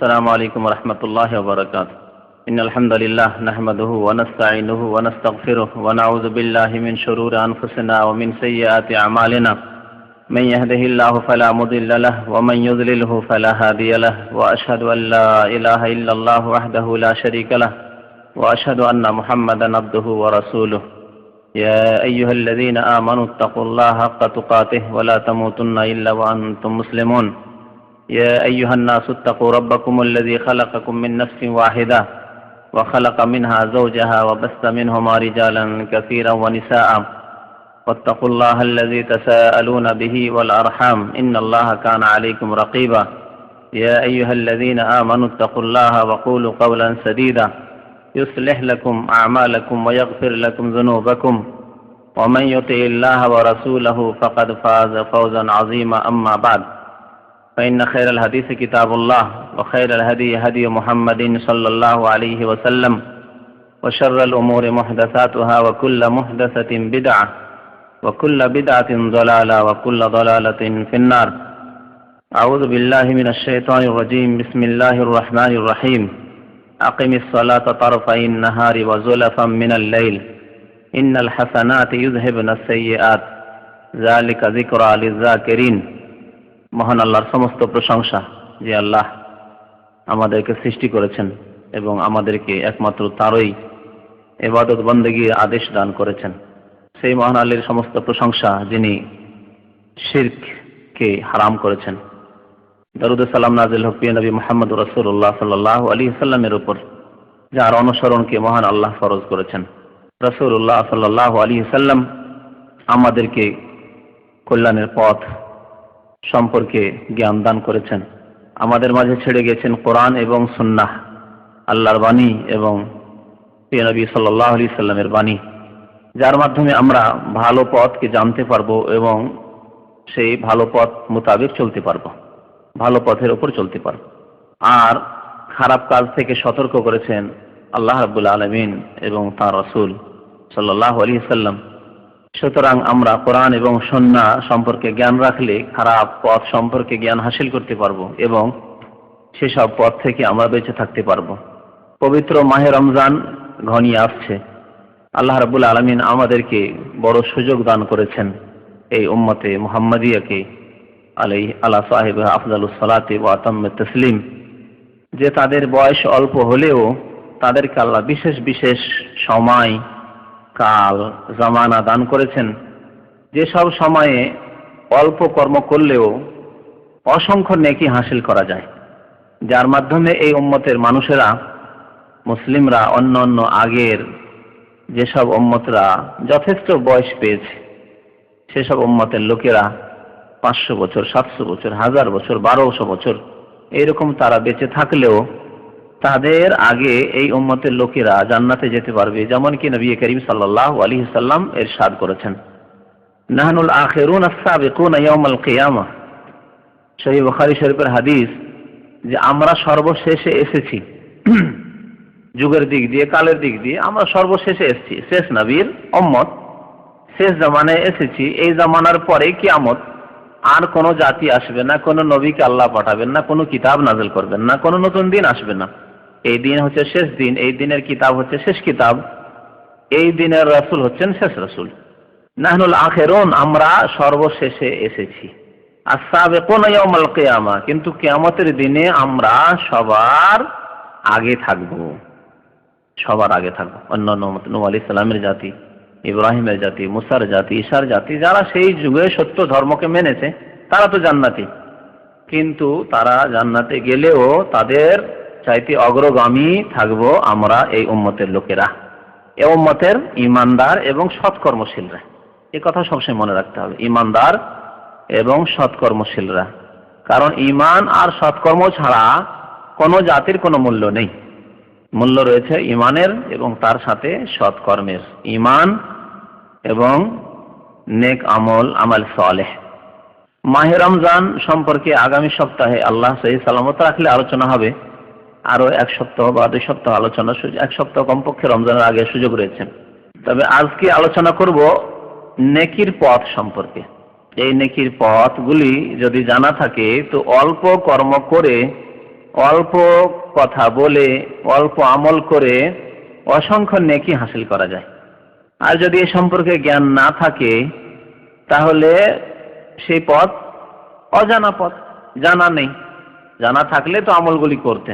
السلام عليكم ورحمة الله وبركاته. إن الحمد لله نحمده ونستعينه ونستغفره ونعوذ بالله من شرور أنفسنا ومن سيئات أعمالنا. من يهده الله فلا مضل له ومن يضلله فلا هادي له، وأشهد أن لا إله إلا الله وحده لا شريك له، وأشهد أن محمدا عبده ورسوله. يا أيها الذين آمنوا اتقوا الله حق تقاته ولا تموتن إلا وأنتم مسلمون. يا أيها الناس اتقوا ربكم الذي خلقكم من نفس واحدة وخلق منها زوجها وبث منهما رجالا كثيرا ونساء، واتقوا الله الذي تساءلون به والأرحام إن الله كان عليكم رقيبا. يا أيها الذين آمنوا اتقوا الله وقولوا قولا سديدا يصلح لكم أعمالكم ويغفر لكم ذنوبكم، ومن يطع الله ورسوله فقد فاز فوزا عظيما. أما بعد، فإن خير الحديث كتاب الله، وخير الهدي هدي محمد صلى الله عليه وسلم، وشر الأمور محدثاتها، وكل محدثة بدعة، وكل بدعة ضلالة، وكل ضلالة في النار. أعوذ بالله من الشيطان الرجيم. بسم الله الرحمن الرحيم. أقم الصلاة طرفي النهار وزلفا من الليل إن الحسنات يذهبن السيئات ذلك ذكرى للذاكرين। মহান আল্লাহর সমস্ত প্রশংসা, যে আল্লাহ আমাদেরকে সৃষ্টি করেছেন এবং আমাদেরকে একমাত্র তারই ইবাদত বন্দেগীর আদেশ দান করেছেন। সেই মহান আল্লাহর সমস্ত প্রশংসা, যিনি শিরককে হারাম করেছেন। দরুদ সালাম নাজিল হোক প্রিয় নবী মুহাম্মদ রাসূলুল্লাহ সাল্লাল্লাহু আলাইহি সাল্লামের উপর, যার অনুসরণকে মহান আল্লাহ ফরজ করেছেন। রাসূলুল্লাহ সাল্লাল্লাহু আলাইহি সাল্লাম আমাদেরকে কল্যাণের পথ সম্পর্কে জ্ঞান দান করেছেন। আমাদের মাঝে ছেড়ে গেছেন কোরআন এবং সুন্নাহ, আল্লাহর বাণী এবং প্রিয় নবী সাল্লাল্লাহু আলাইহি সাল্লামের বাণী, যার মাধ্যমে আমরা ভালো পথকে জানতে পারবো এবং সেই ভালো পথ মোতাবেক চলতে পারবো, ভালো পথের উপর চলতে পারবো। আর খারাপ কাজ থেকে সতর্ক করেছেন আল্লাহ রাব্বুল আলামিন এবং তাঁর রাসূল সাল্লাল্লাহু আলাইহি সাল্লাম। সুতরাং আমরা কোরআন এবং সুন্নাহ সম্পর্কে জ্ঞান রাখলে খারাপ পথ সম্পর্কে জ্ঞান হাসিল করতে পারবো এবং সেসব পথ থেকে আমরা বেঁচে থাকতে পারবো। পবিত্র মাহে রমজান ঘনিয়ে আসছে। আল্লাহ রাব্বুল আলামিন আমাদেরকে বড় সুযোগ দান করেছেন এই উম্মতে মুহাম্মাদিয়াকে আলা সাহিব আফজালুস সালাতি ওয়া আতাম্মুত তাসলিম, যে তাদের বয়স অল্প হলেও তাদেরকে আল্লাহ বিশেষ বিশেষ সময়, কাল, জামানা দান করেছেন, যেসব সময়ে অল্প কর্ম করলেও অসংখ্য নেকি হাসিল করা যায়, যার মাধ্যমে এই উম্মতের মানুষেরা, মুসলিমরা অন্য অন্য আগের যেসব উম্মতরা যথেষ্ট বয়স পেয়েছে, সেসব উম্মতের লোকেরা 500 বছর, 700 বছর, 1000 বছর, 1200 বছর এরকম তারা বেঁচে থাকলেও তাদের আগে এই উম্মতের লোকেরা জান্নাতে যেতে পারবে। যেমন কি নবী করিম সাল্লাল্লাহু আলাইহি সাল্লাম ইরশাদ করেছেন, নাহনুল আখিরুন আস-সাবিকুন ইয়াউমাল কিয়ামাহ। সহিহ বুখারী শরীফের হাদিস, যে আমরা সর্বশেষে এসেছি, যুগের দিক দিয়ে, কালের দিক দিয়ে আমরা সর্বশেষে এসেছি, শেষ নবীর উম্মত, শেষ জামানায় এসেছি। এই জামানার পরে কিয়ামত, আর কোন জাতি আসবে না, কোন নবীকে আল্লাহ পাঠাবেন না, কোন কিতাব নাযিল করবেন না, কোন নতুন দিন আসবে না। এই দিন হচ্ছে শেষ দিন, এই দিনের কিতাব হচ্ছে শেষ কিতাব, এই দিনের রাসূল হচ্ছেন শেষ রাসূল। নাহনুল আখিরুন, আমরা সর্বশেষে এসেছি। আস-সাবিকুন ইয়াউমাল কিয়ামা, কিন্তু কিয়ামতের দিনে আমরা সবার আগে থাকব, সবার আগে থাকব। অন্যান্য নূহ আলাইহিস সালামের জাতি, ইব্রাহিমের জাতি, মুসার জাতি, ঈসার জাতি, যারা সেই যুগে সত্য ধর্মকে মেনেছে, তারা তো জান্নাতি, কিন্তু তারা জান্নাতে গেলেও তাদের চাইতে অগ্রগামী থাকবো আমরা এই উম্মতের লোকেরা, এই উম্মতের ঈমানদার এবং সৎকর্মশীলরা। এই কথা সবসময় মনে রাখতে হবে, ঈমানদার এবং সৎকর্মশীলরা। কারণ ঈমান আর সৎকর্ম ছাড়া কোনো জাতির কোনো মূল্য নেই। মূল্য রয়েছে ঈমানের এবং তার সাথে সৎকর্মের। ঈমান এবং নেক আমল, আমাল সালেহ। মাহে রমজান সম্পর্কে আগামী সপ্তাহে আল্লাহ সহি সালামত রাখলে আলোচনা হবে। আরো 1 সপ্তাহ বা 2 সপ্তাহ আলোচনা, 1 সপ্তাহ কমপক্ষে রমজানের আগে সুযোগ রয়েছে। তবে আজকে আলোচনা করব নেকির পথ সম্পর্কে। এই নেকির পথগুলি যদি জানা থাকে তো অল্প কর্ম করে অল্প কথা বলে, অল্প আমল করে অসংখ্য নেকি হাসিল করা যায়। আর যদি এ সম্পর্কে জ্ঞান না থাকে তাহলে সেই পথ অজানা পথ, জানা নেই। জানা থাকলে তো আমলগুলি করতে,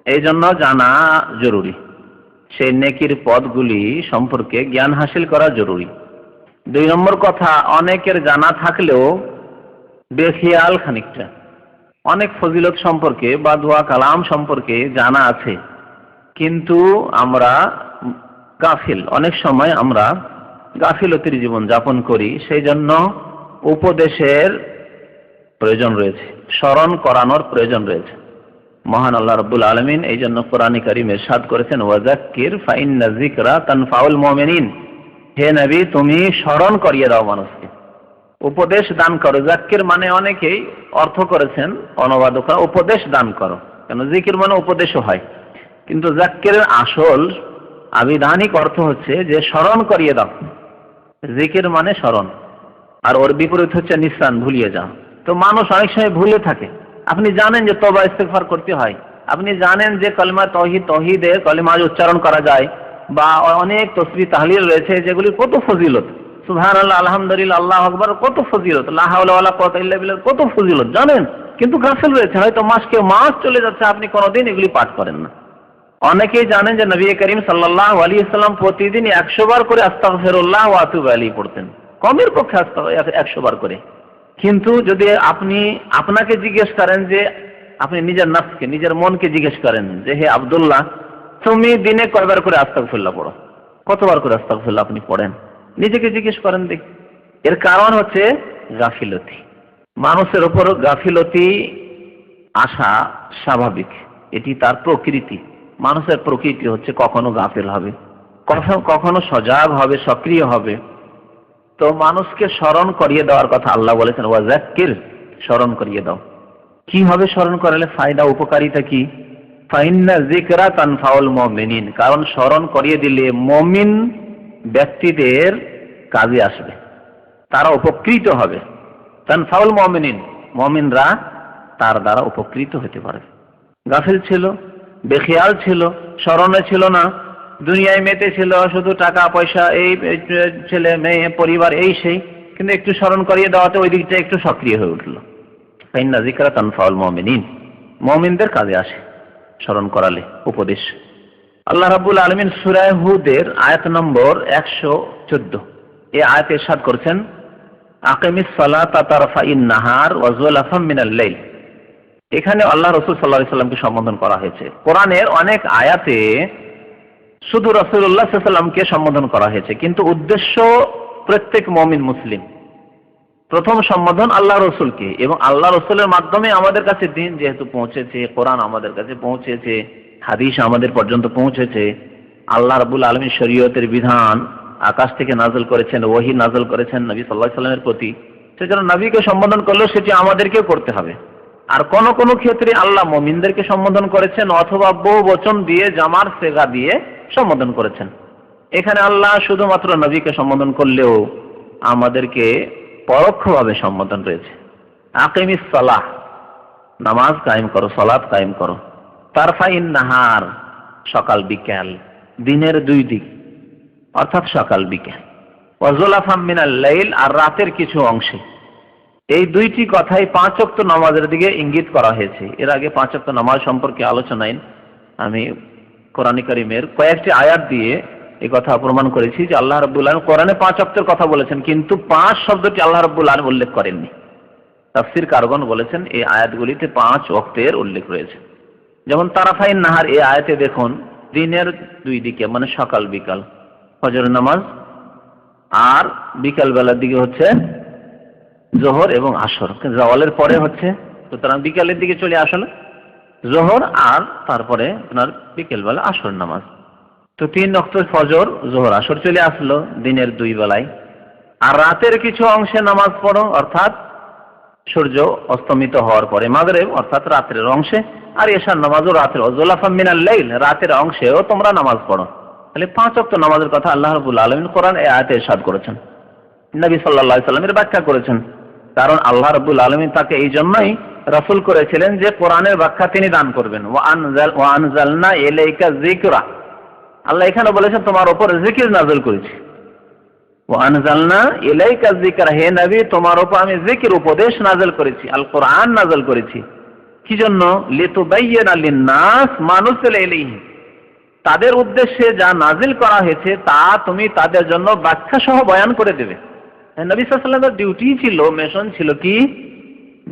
এই জন্য জানা জরুরি। সেই নেকির পথগুলি সম্পর্কে জ্ঞান হাসিল করা জরুরি। 2 নম্বর কথা, অনেকের জানা থাকলেও বেখিয়াল খানিকটা। অনেক ফজিলত সম্পর্কে বা দোয়া কালাম সম্পর্কে জানা আছে, কিন্তু আমরা গাফিল। অনেক সময় আমরা গাফিলতির জীবন যাপন করি। সেই জন্য উপদেশের প্রয়োজন রয়েছে, স্মরণ করানোর প্রয়োজন রয়েছে। মহান আল্লাহ রাব্বুল আলামিন এই জন্য কোরআনে কারীমে ইরশাদ করেছেন, ওয়াযাক্কির ফাইন্না যিকরা তানফাউল মুমিনিন। হে নবী, তুমি স্মরণ করিয়ে দাও মানুষকে, উপদেশ দান করো। যাক্কির মানে অনেকেই অর্থ করেছেন অনুবাদকরা উপদেশ দান করো, কেন জিকির মানে উপদেশও হয়, কিন্তু যাক্কিরের আসল আবিধানিক অর্থ হচ্ছে যে স্মরণ করিয়ে দাও। জিকির মানে স্মরণ, আর ওর বিপরীত হচ্ছে নিঃসান, ভুলিয়ে যাও। তো মানুষ অনেক সময় ভুলে থাকে। আপনি জানেন যে তওবা ইস্তেগফার করতে হয়, আপনি জানেন যে কলিমা তৌহিদে কলিমা উচ্চারণ করা যায়, বা অনেক তাসবিহ তাহলিল রয়েছে যেগুলি কত ফজিলত, সুবহানাল্লাহ, আলহামদুলিল্লাহ, আল্লাহু আকবার, কত ফজিলত, লা হাওলা ওয়ালা কুওয়াতা ইল্লা বিল্লাহ, কত ফজিলত জানেন, কিন্তু গাফিল রয়েছে। হয়তো মাস চলে যাচ্ছে, আপনি কোনোদিন এগুলি পাঠ করেন না। অনেকেই জানেন যে নবী করিম সাল্লাল্লাহু আলাইহি ওয়াসাল্লাম প্রতিদিন 100 বার করে আস্তাগফিরুল্লাহ ওয়া আতুবু আলাইহি পড়তেন, কমের পক্ষে 100 বার করে। কিন্তু যদি আপনি আপনাকে জিজ্ঞেস করেন, যে আপনি নিজের নফসকে, নিজের মনকে জিজ্ঞেস করেন যে হে আব্দুল্লাহ, তুমি দিনে কয়বার করে আস্তাগফিরুল্লাহ পড়ো, কতবার করে আস্তাগফিরুল্লাহ আপনি পড়েন, নিজেকে জিজ্ঞেস করেন দেখি। এর কারণ হচ্ছে গাফিলতি। মানুষের উপর গাফিলতি আসা স্বাভাবিক, এটি তার প্রকৃতি। মানুষের প্রকৃতি হচ্ছে কখনো গাফিল হবে, কখনো সজাগ হবে, সক্রিয় হবে। তো মানুষকে স্মরণ করিয়ে দেওয়ার কথা আল্লাহ বলেছেন, ওয়াযাক্কির, স্মরণ করিয়ে দাও। কি হবে স্মরণ করালে, ফায়দা, উপকারিতা কি? ফাইন্না যিকরা তানফাউল মুমিনিন, কারণ স্মরণ করিয়ে দিলে মুমিন ব্যক্তিদের কাজে আসবে, তারা উপকৃত হবে। তানফাউল মুমিনিন, মুমিনরা তার দ্বারা উপকৃত হতে পারে। গাফিল ছিল, বেখেয়াল ছিল, স্মরণে ছিল না, দুনিয়ায় মেতে ছিল, শুধু টাকা পয়সা, এই ছেলে মেয়ে পরিবার, এই সেই, কিন্তু একটু স্মরণ করিয়ে দেওয়াতে ওই দিকটা একটু সক্রিয় হয়ে উঠলো। ফাইন্না যিকরা তানফাউল মুমিনিন, মুমিনদের কাজে আসে স্মরণ করালে, উপদেশ। আল্লাহ রাব্বুল আলামিন সূরা হুদের আয়াত নম্বর 114 এই আয়াতে ইরশাদ করেছেন, আকিমিস সালাতা তারফাইন নাহার ওয়া যুলাফাম মিনাল লাইল। এখানে আল্লাহ রাসূল সাল্লাল্লাহু আলাইহি সাল্লামকে সম্বোধন করা হয়েছে। কোরআনের অনেক আয়াতে শুধু রাসূলুল্লাহ সাল্লাল্লাহু আলাইহি সাল্লামকে সম্বোধন করা হয়েছে, কিন্তু উদ্দেশ্য প্রত্যেক মুমিন মুসলিম। প্রথম সম্বোধন আল্লাহ রসুলকে, এবং আল্লাহ রসুলের মাধ্যমে আমাদের কাছে দিন যেহেতু পৌঁছেছে, কোরআন আমাদের কাছে পৌঁছেছে, হাদিস আমাদের পর্যন্ত পৌঁছেছে, আল্লাহ রাব্বুল আলামিন শরীয়তের বিধান আকাশ থেকে নাযিল করেছেন, ওহী নাযিল করেছেন নবী সাল্লাল্লাহু আলাইহি সাল্লামের প্রতি। সেজন্য নবীকে সম্বোধন করলেও সেটি আমাদেরকেও করতে হবে। আর কোন কোন ক্ষেত্রে আল্লাহ মুমিনদেরকে সম্বোধন করেছেন, অথবা বহু বচন দিয়ে, জামার সেগা দিয়ে সম্বোধন করেছেন। এখানে আল্লাহ শুধুমাত্র নবীকে সম্বোধন করলেও আমাদেরকে পরোক্ষভাবে সম্বোধন রয়েছে। আকিমিস সালাহ, নামাজ কায়েম করো, সালাত কায়েম করো। তারফাইন নাহার, সকাল বিকাল, দিনের 2 দিক, অর্থাৎ সকাল বিকাল। ওয়া যুলাফাম মিনাল লাইল, আর রাতের কিছু অংশে। এই 2টি কথাই 5 ওয়াক্ত নামাজের দিকে ইঙ্গিত করা হয়েছে। এর আগে 5 ওয়াক্ত নামাজ সম্পর্কে আলোচনায় আমি কোরআন কারীমের কয়েকটি আয়াত দিয়ে এই কথা প্রমাণ করেছি যে আল্লাহ রাব্বুল আলামিন কোরআনে 5 ওয়াক্তের কথা বলেছেন, কিন্তু 5 শব্দটি আল্লাহ রাব্বুল আলামিন উল্লেখ করেননি। তাফসীর কারগণ বলেছেন এই আয়াতগুলিতে 5 ওয়াক্তের উল্লেখ রয়েছে। যেমন তারাফাইন নাহার, এই আয়াতে দেখুন দিনের 2 দিকে, মানে সকাল বিকাল, ফজরের নামাজ, আর বিকাল বেলার দিকে হচ্ছে জোহর এবং আসর, জাওয়ালের পরে হচ্ছে, সুতরাং বিকালের দিকে চলে আসলে জোহর, আর তারপরে আপনার বিকেল বেলা আসর নামাজ। তো 3 ওয়াক্ত ফজর, জোহর, আসর চলে আসলো দিনের 2 বেলায়। আর রাতের কিছু অংশে নামাজ পড়ো, অর্থাৎ সূর্য অস্তমিত হওয়ার পরে মাগরিব, অর্থাৎ রাতের অংশে, আর এশার নামাজও রাতের, যুলাফাম মিনাল লাইল, রাতের অংশেও তোমরা নামাজ পড়ো। তাহলে 5 ওয়াক্ত নামাজের কথা আল্লাহ রাব্বুল আলামিন কোরআন এই আয়াতে ইরশাদ করেছেন, নবী সাল্লাল্লাহু আলাইহি সাল্লামের ব্যাখ্যা করেছেন। কারণ আল্লাহ রাব্বুল আলামিন তাকে এই জন্যই রাসূল করেছিলেন যে কোরআনের ব্যাখ্যা তিনি দান করবেন। ওয়া আনজালনা ইলাইকা যিকরা, আল্লাহ এখানে বলেছেন তোমার উপর জিকির নাযিল করেছি। ওয়া আনজালনা ইলাইকা যিকরা, হে নবী তোমার উপর আমি জিকির উপদেশ নাযিল করেছি, আল কোরআন নাযিল করেছি। কি জন্য? লিতুবাইয়িনা লিন-নাস মা নুজিলা ইলাইহিম, তাদের উদ্দেশ্যে যা নাজিল করা হয়েছে তা তুমি তাদের জন্য ব্যাখ্যা সহ বয়ান করে দেবে। নবী সাল্লাল্লাহু আলাইহি ওয়াসাল্লামের ডিউটি ছিল, মিশন ছিল কি,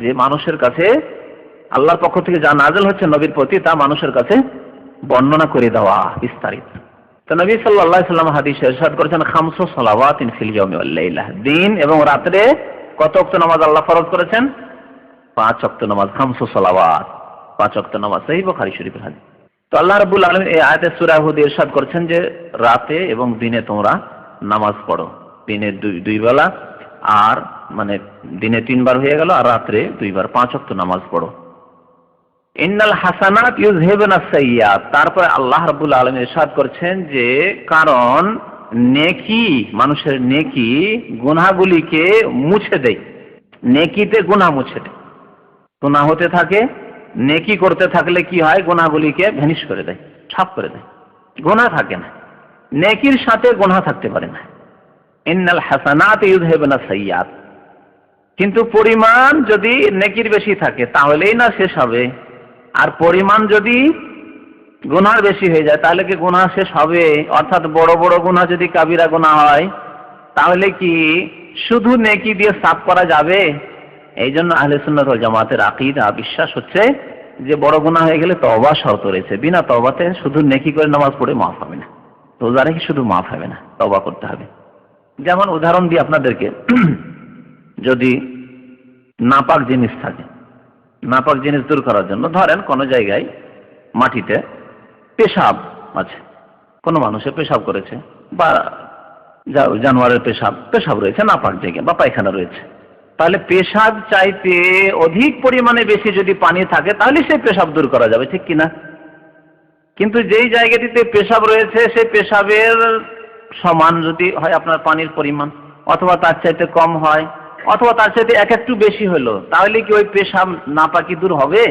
যে মানুষের কাছে আল্লাহর পক্ষ থেকে যা নাজিল হচ্ছে নবীর প্রতি তা মানুষের কাছে বর্ণনা করে দেওয়া বিস্তারিত। তো নবী সাল্লাল্লাহু আলাইহি ওয়াসাল্লাম হাদিসে ইরশাদ করেছেন, খামসু সালাওয়াতিন ফিল ইয়াউমি ওয়াল লাইলা, দিন এবং রাতে কত ওয়াক্ত নামাজ আল্লাহ ফরজ করেছেন? 5 ওয়াক্ত নামাজ, খামসু সালাওয়াত, 5 ওয়াক্ত নামাজ। সহিহ বুখারী শরীফের হাদিস। তো আল্লাহ রাব্বুল আলামিন এই আয়াতে সূরা হুদ ইরশাদ করেছেন যে রাতে এবং দিনে তোমরা নামাজ পড়ো, দিনে দুই বেলা, আর মানে দিনে 3 বার হয়ে গেল, আর রাতে 2 বার, 5 ওয়াক্ত নামাজ পড়ো। ইন্নাল হাসানাত ইউযহিবুনা সাইয়্যাত, তারপরে আল্লাহ রাব্বুল আলামিন ইরশাদ করছেন যে কারণ নেকি, মানুষের নেকি গুনাহগুলিকে মুছে দেয়, নেকিতে গুনাহ মুছে দেয়। গুনাহ হতে থাকে, নেকি করতে থাকলে কি হয়, গুনাহগুলিকে ভ্যানিশ করে দেয়, সাফ করে দেয়, গুনাহ থাকে না, নেকির সাথে গুনাহ থাকতে পারে না। ইন্নাল হাসানাত ইউযহিবুনা সাইয়্যাত, কিন্তু পরিমাণ যদি নেকির বেশি থাকে তাহলেই না শেষ হবে, আর পরিমাণ যদি গুনাহ বেশি হয়ে যায় তাহলে কি গুনাহ শেষ হবে? অর্থাৎ বড় বড় গুনাহ যদি কাবিরা গুনাহ হয় তাহলে কি শুধু নেকি দিয়ে সাফ করা যাবে? এই জন্য আহলে সুন্নাত ওয়াল জামাতের আকীদা, বিশ্বাস হচ্ছে যে বড় গুনাহ হয়ে গেলে তওবা শর্ত রয়েছে, বিনা তওবাতে শুধু নেকি করে নামাজ পড়ে মাফ হবে না, রোজা রেখে শুধু মাফ হবে না, তওবা করতে হবে। যেমন উদাহরণ দিই আপনাদেরকে, যদি নাপাক জিনিস থাকে, নাপাক জিনিস দূর করার জন্য ধরেন কোন জায়গায় মাটিতে পেশাব আছে, কোনো মানুষের পেশাব করেছে বা জানোয়ারের পেশাব রয়েছে নাপাক জায়গায়, বা পায়খানা রয়েছে, তাহলে পেশাব চাইতে অধিক পরিমাণে বেশি যদি পানি থাকে তাহলে সেই পেশাব দূর করা যাবে, ঠিক কিনা? কিন্তু যেই জায়গাটিতে পেশাব রয়েছে সেই পেশাবের সমান যদি হয় আপনার পানির পরিমাণ, অথবা তার চাইতে কম হয়, অথবা তার চাইতে একটু বেশি হলো, তাহলে কি ওই পেশাব নাপাকি দূর হবে?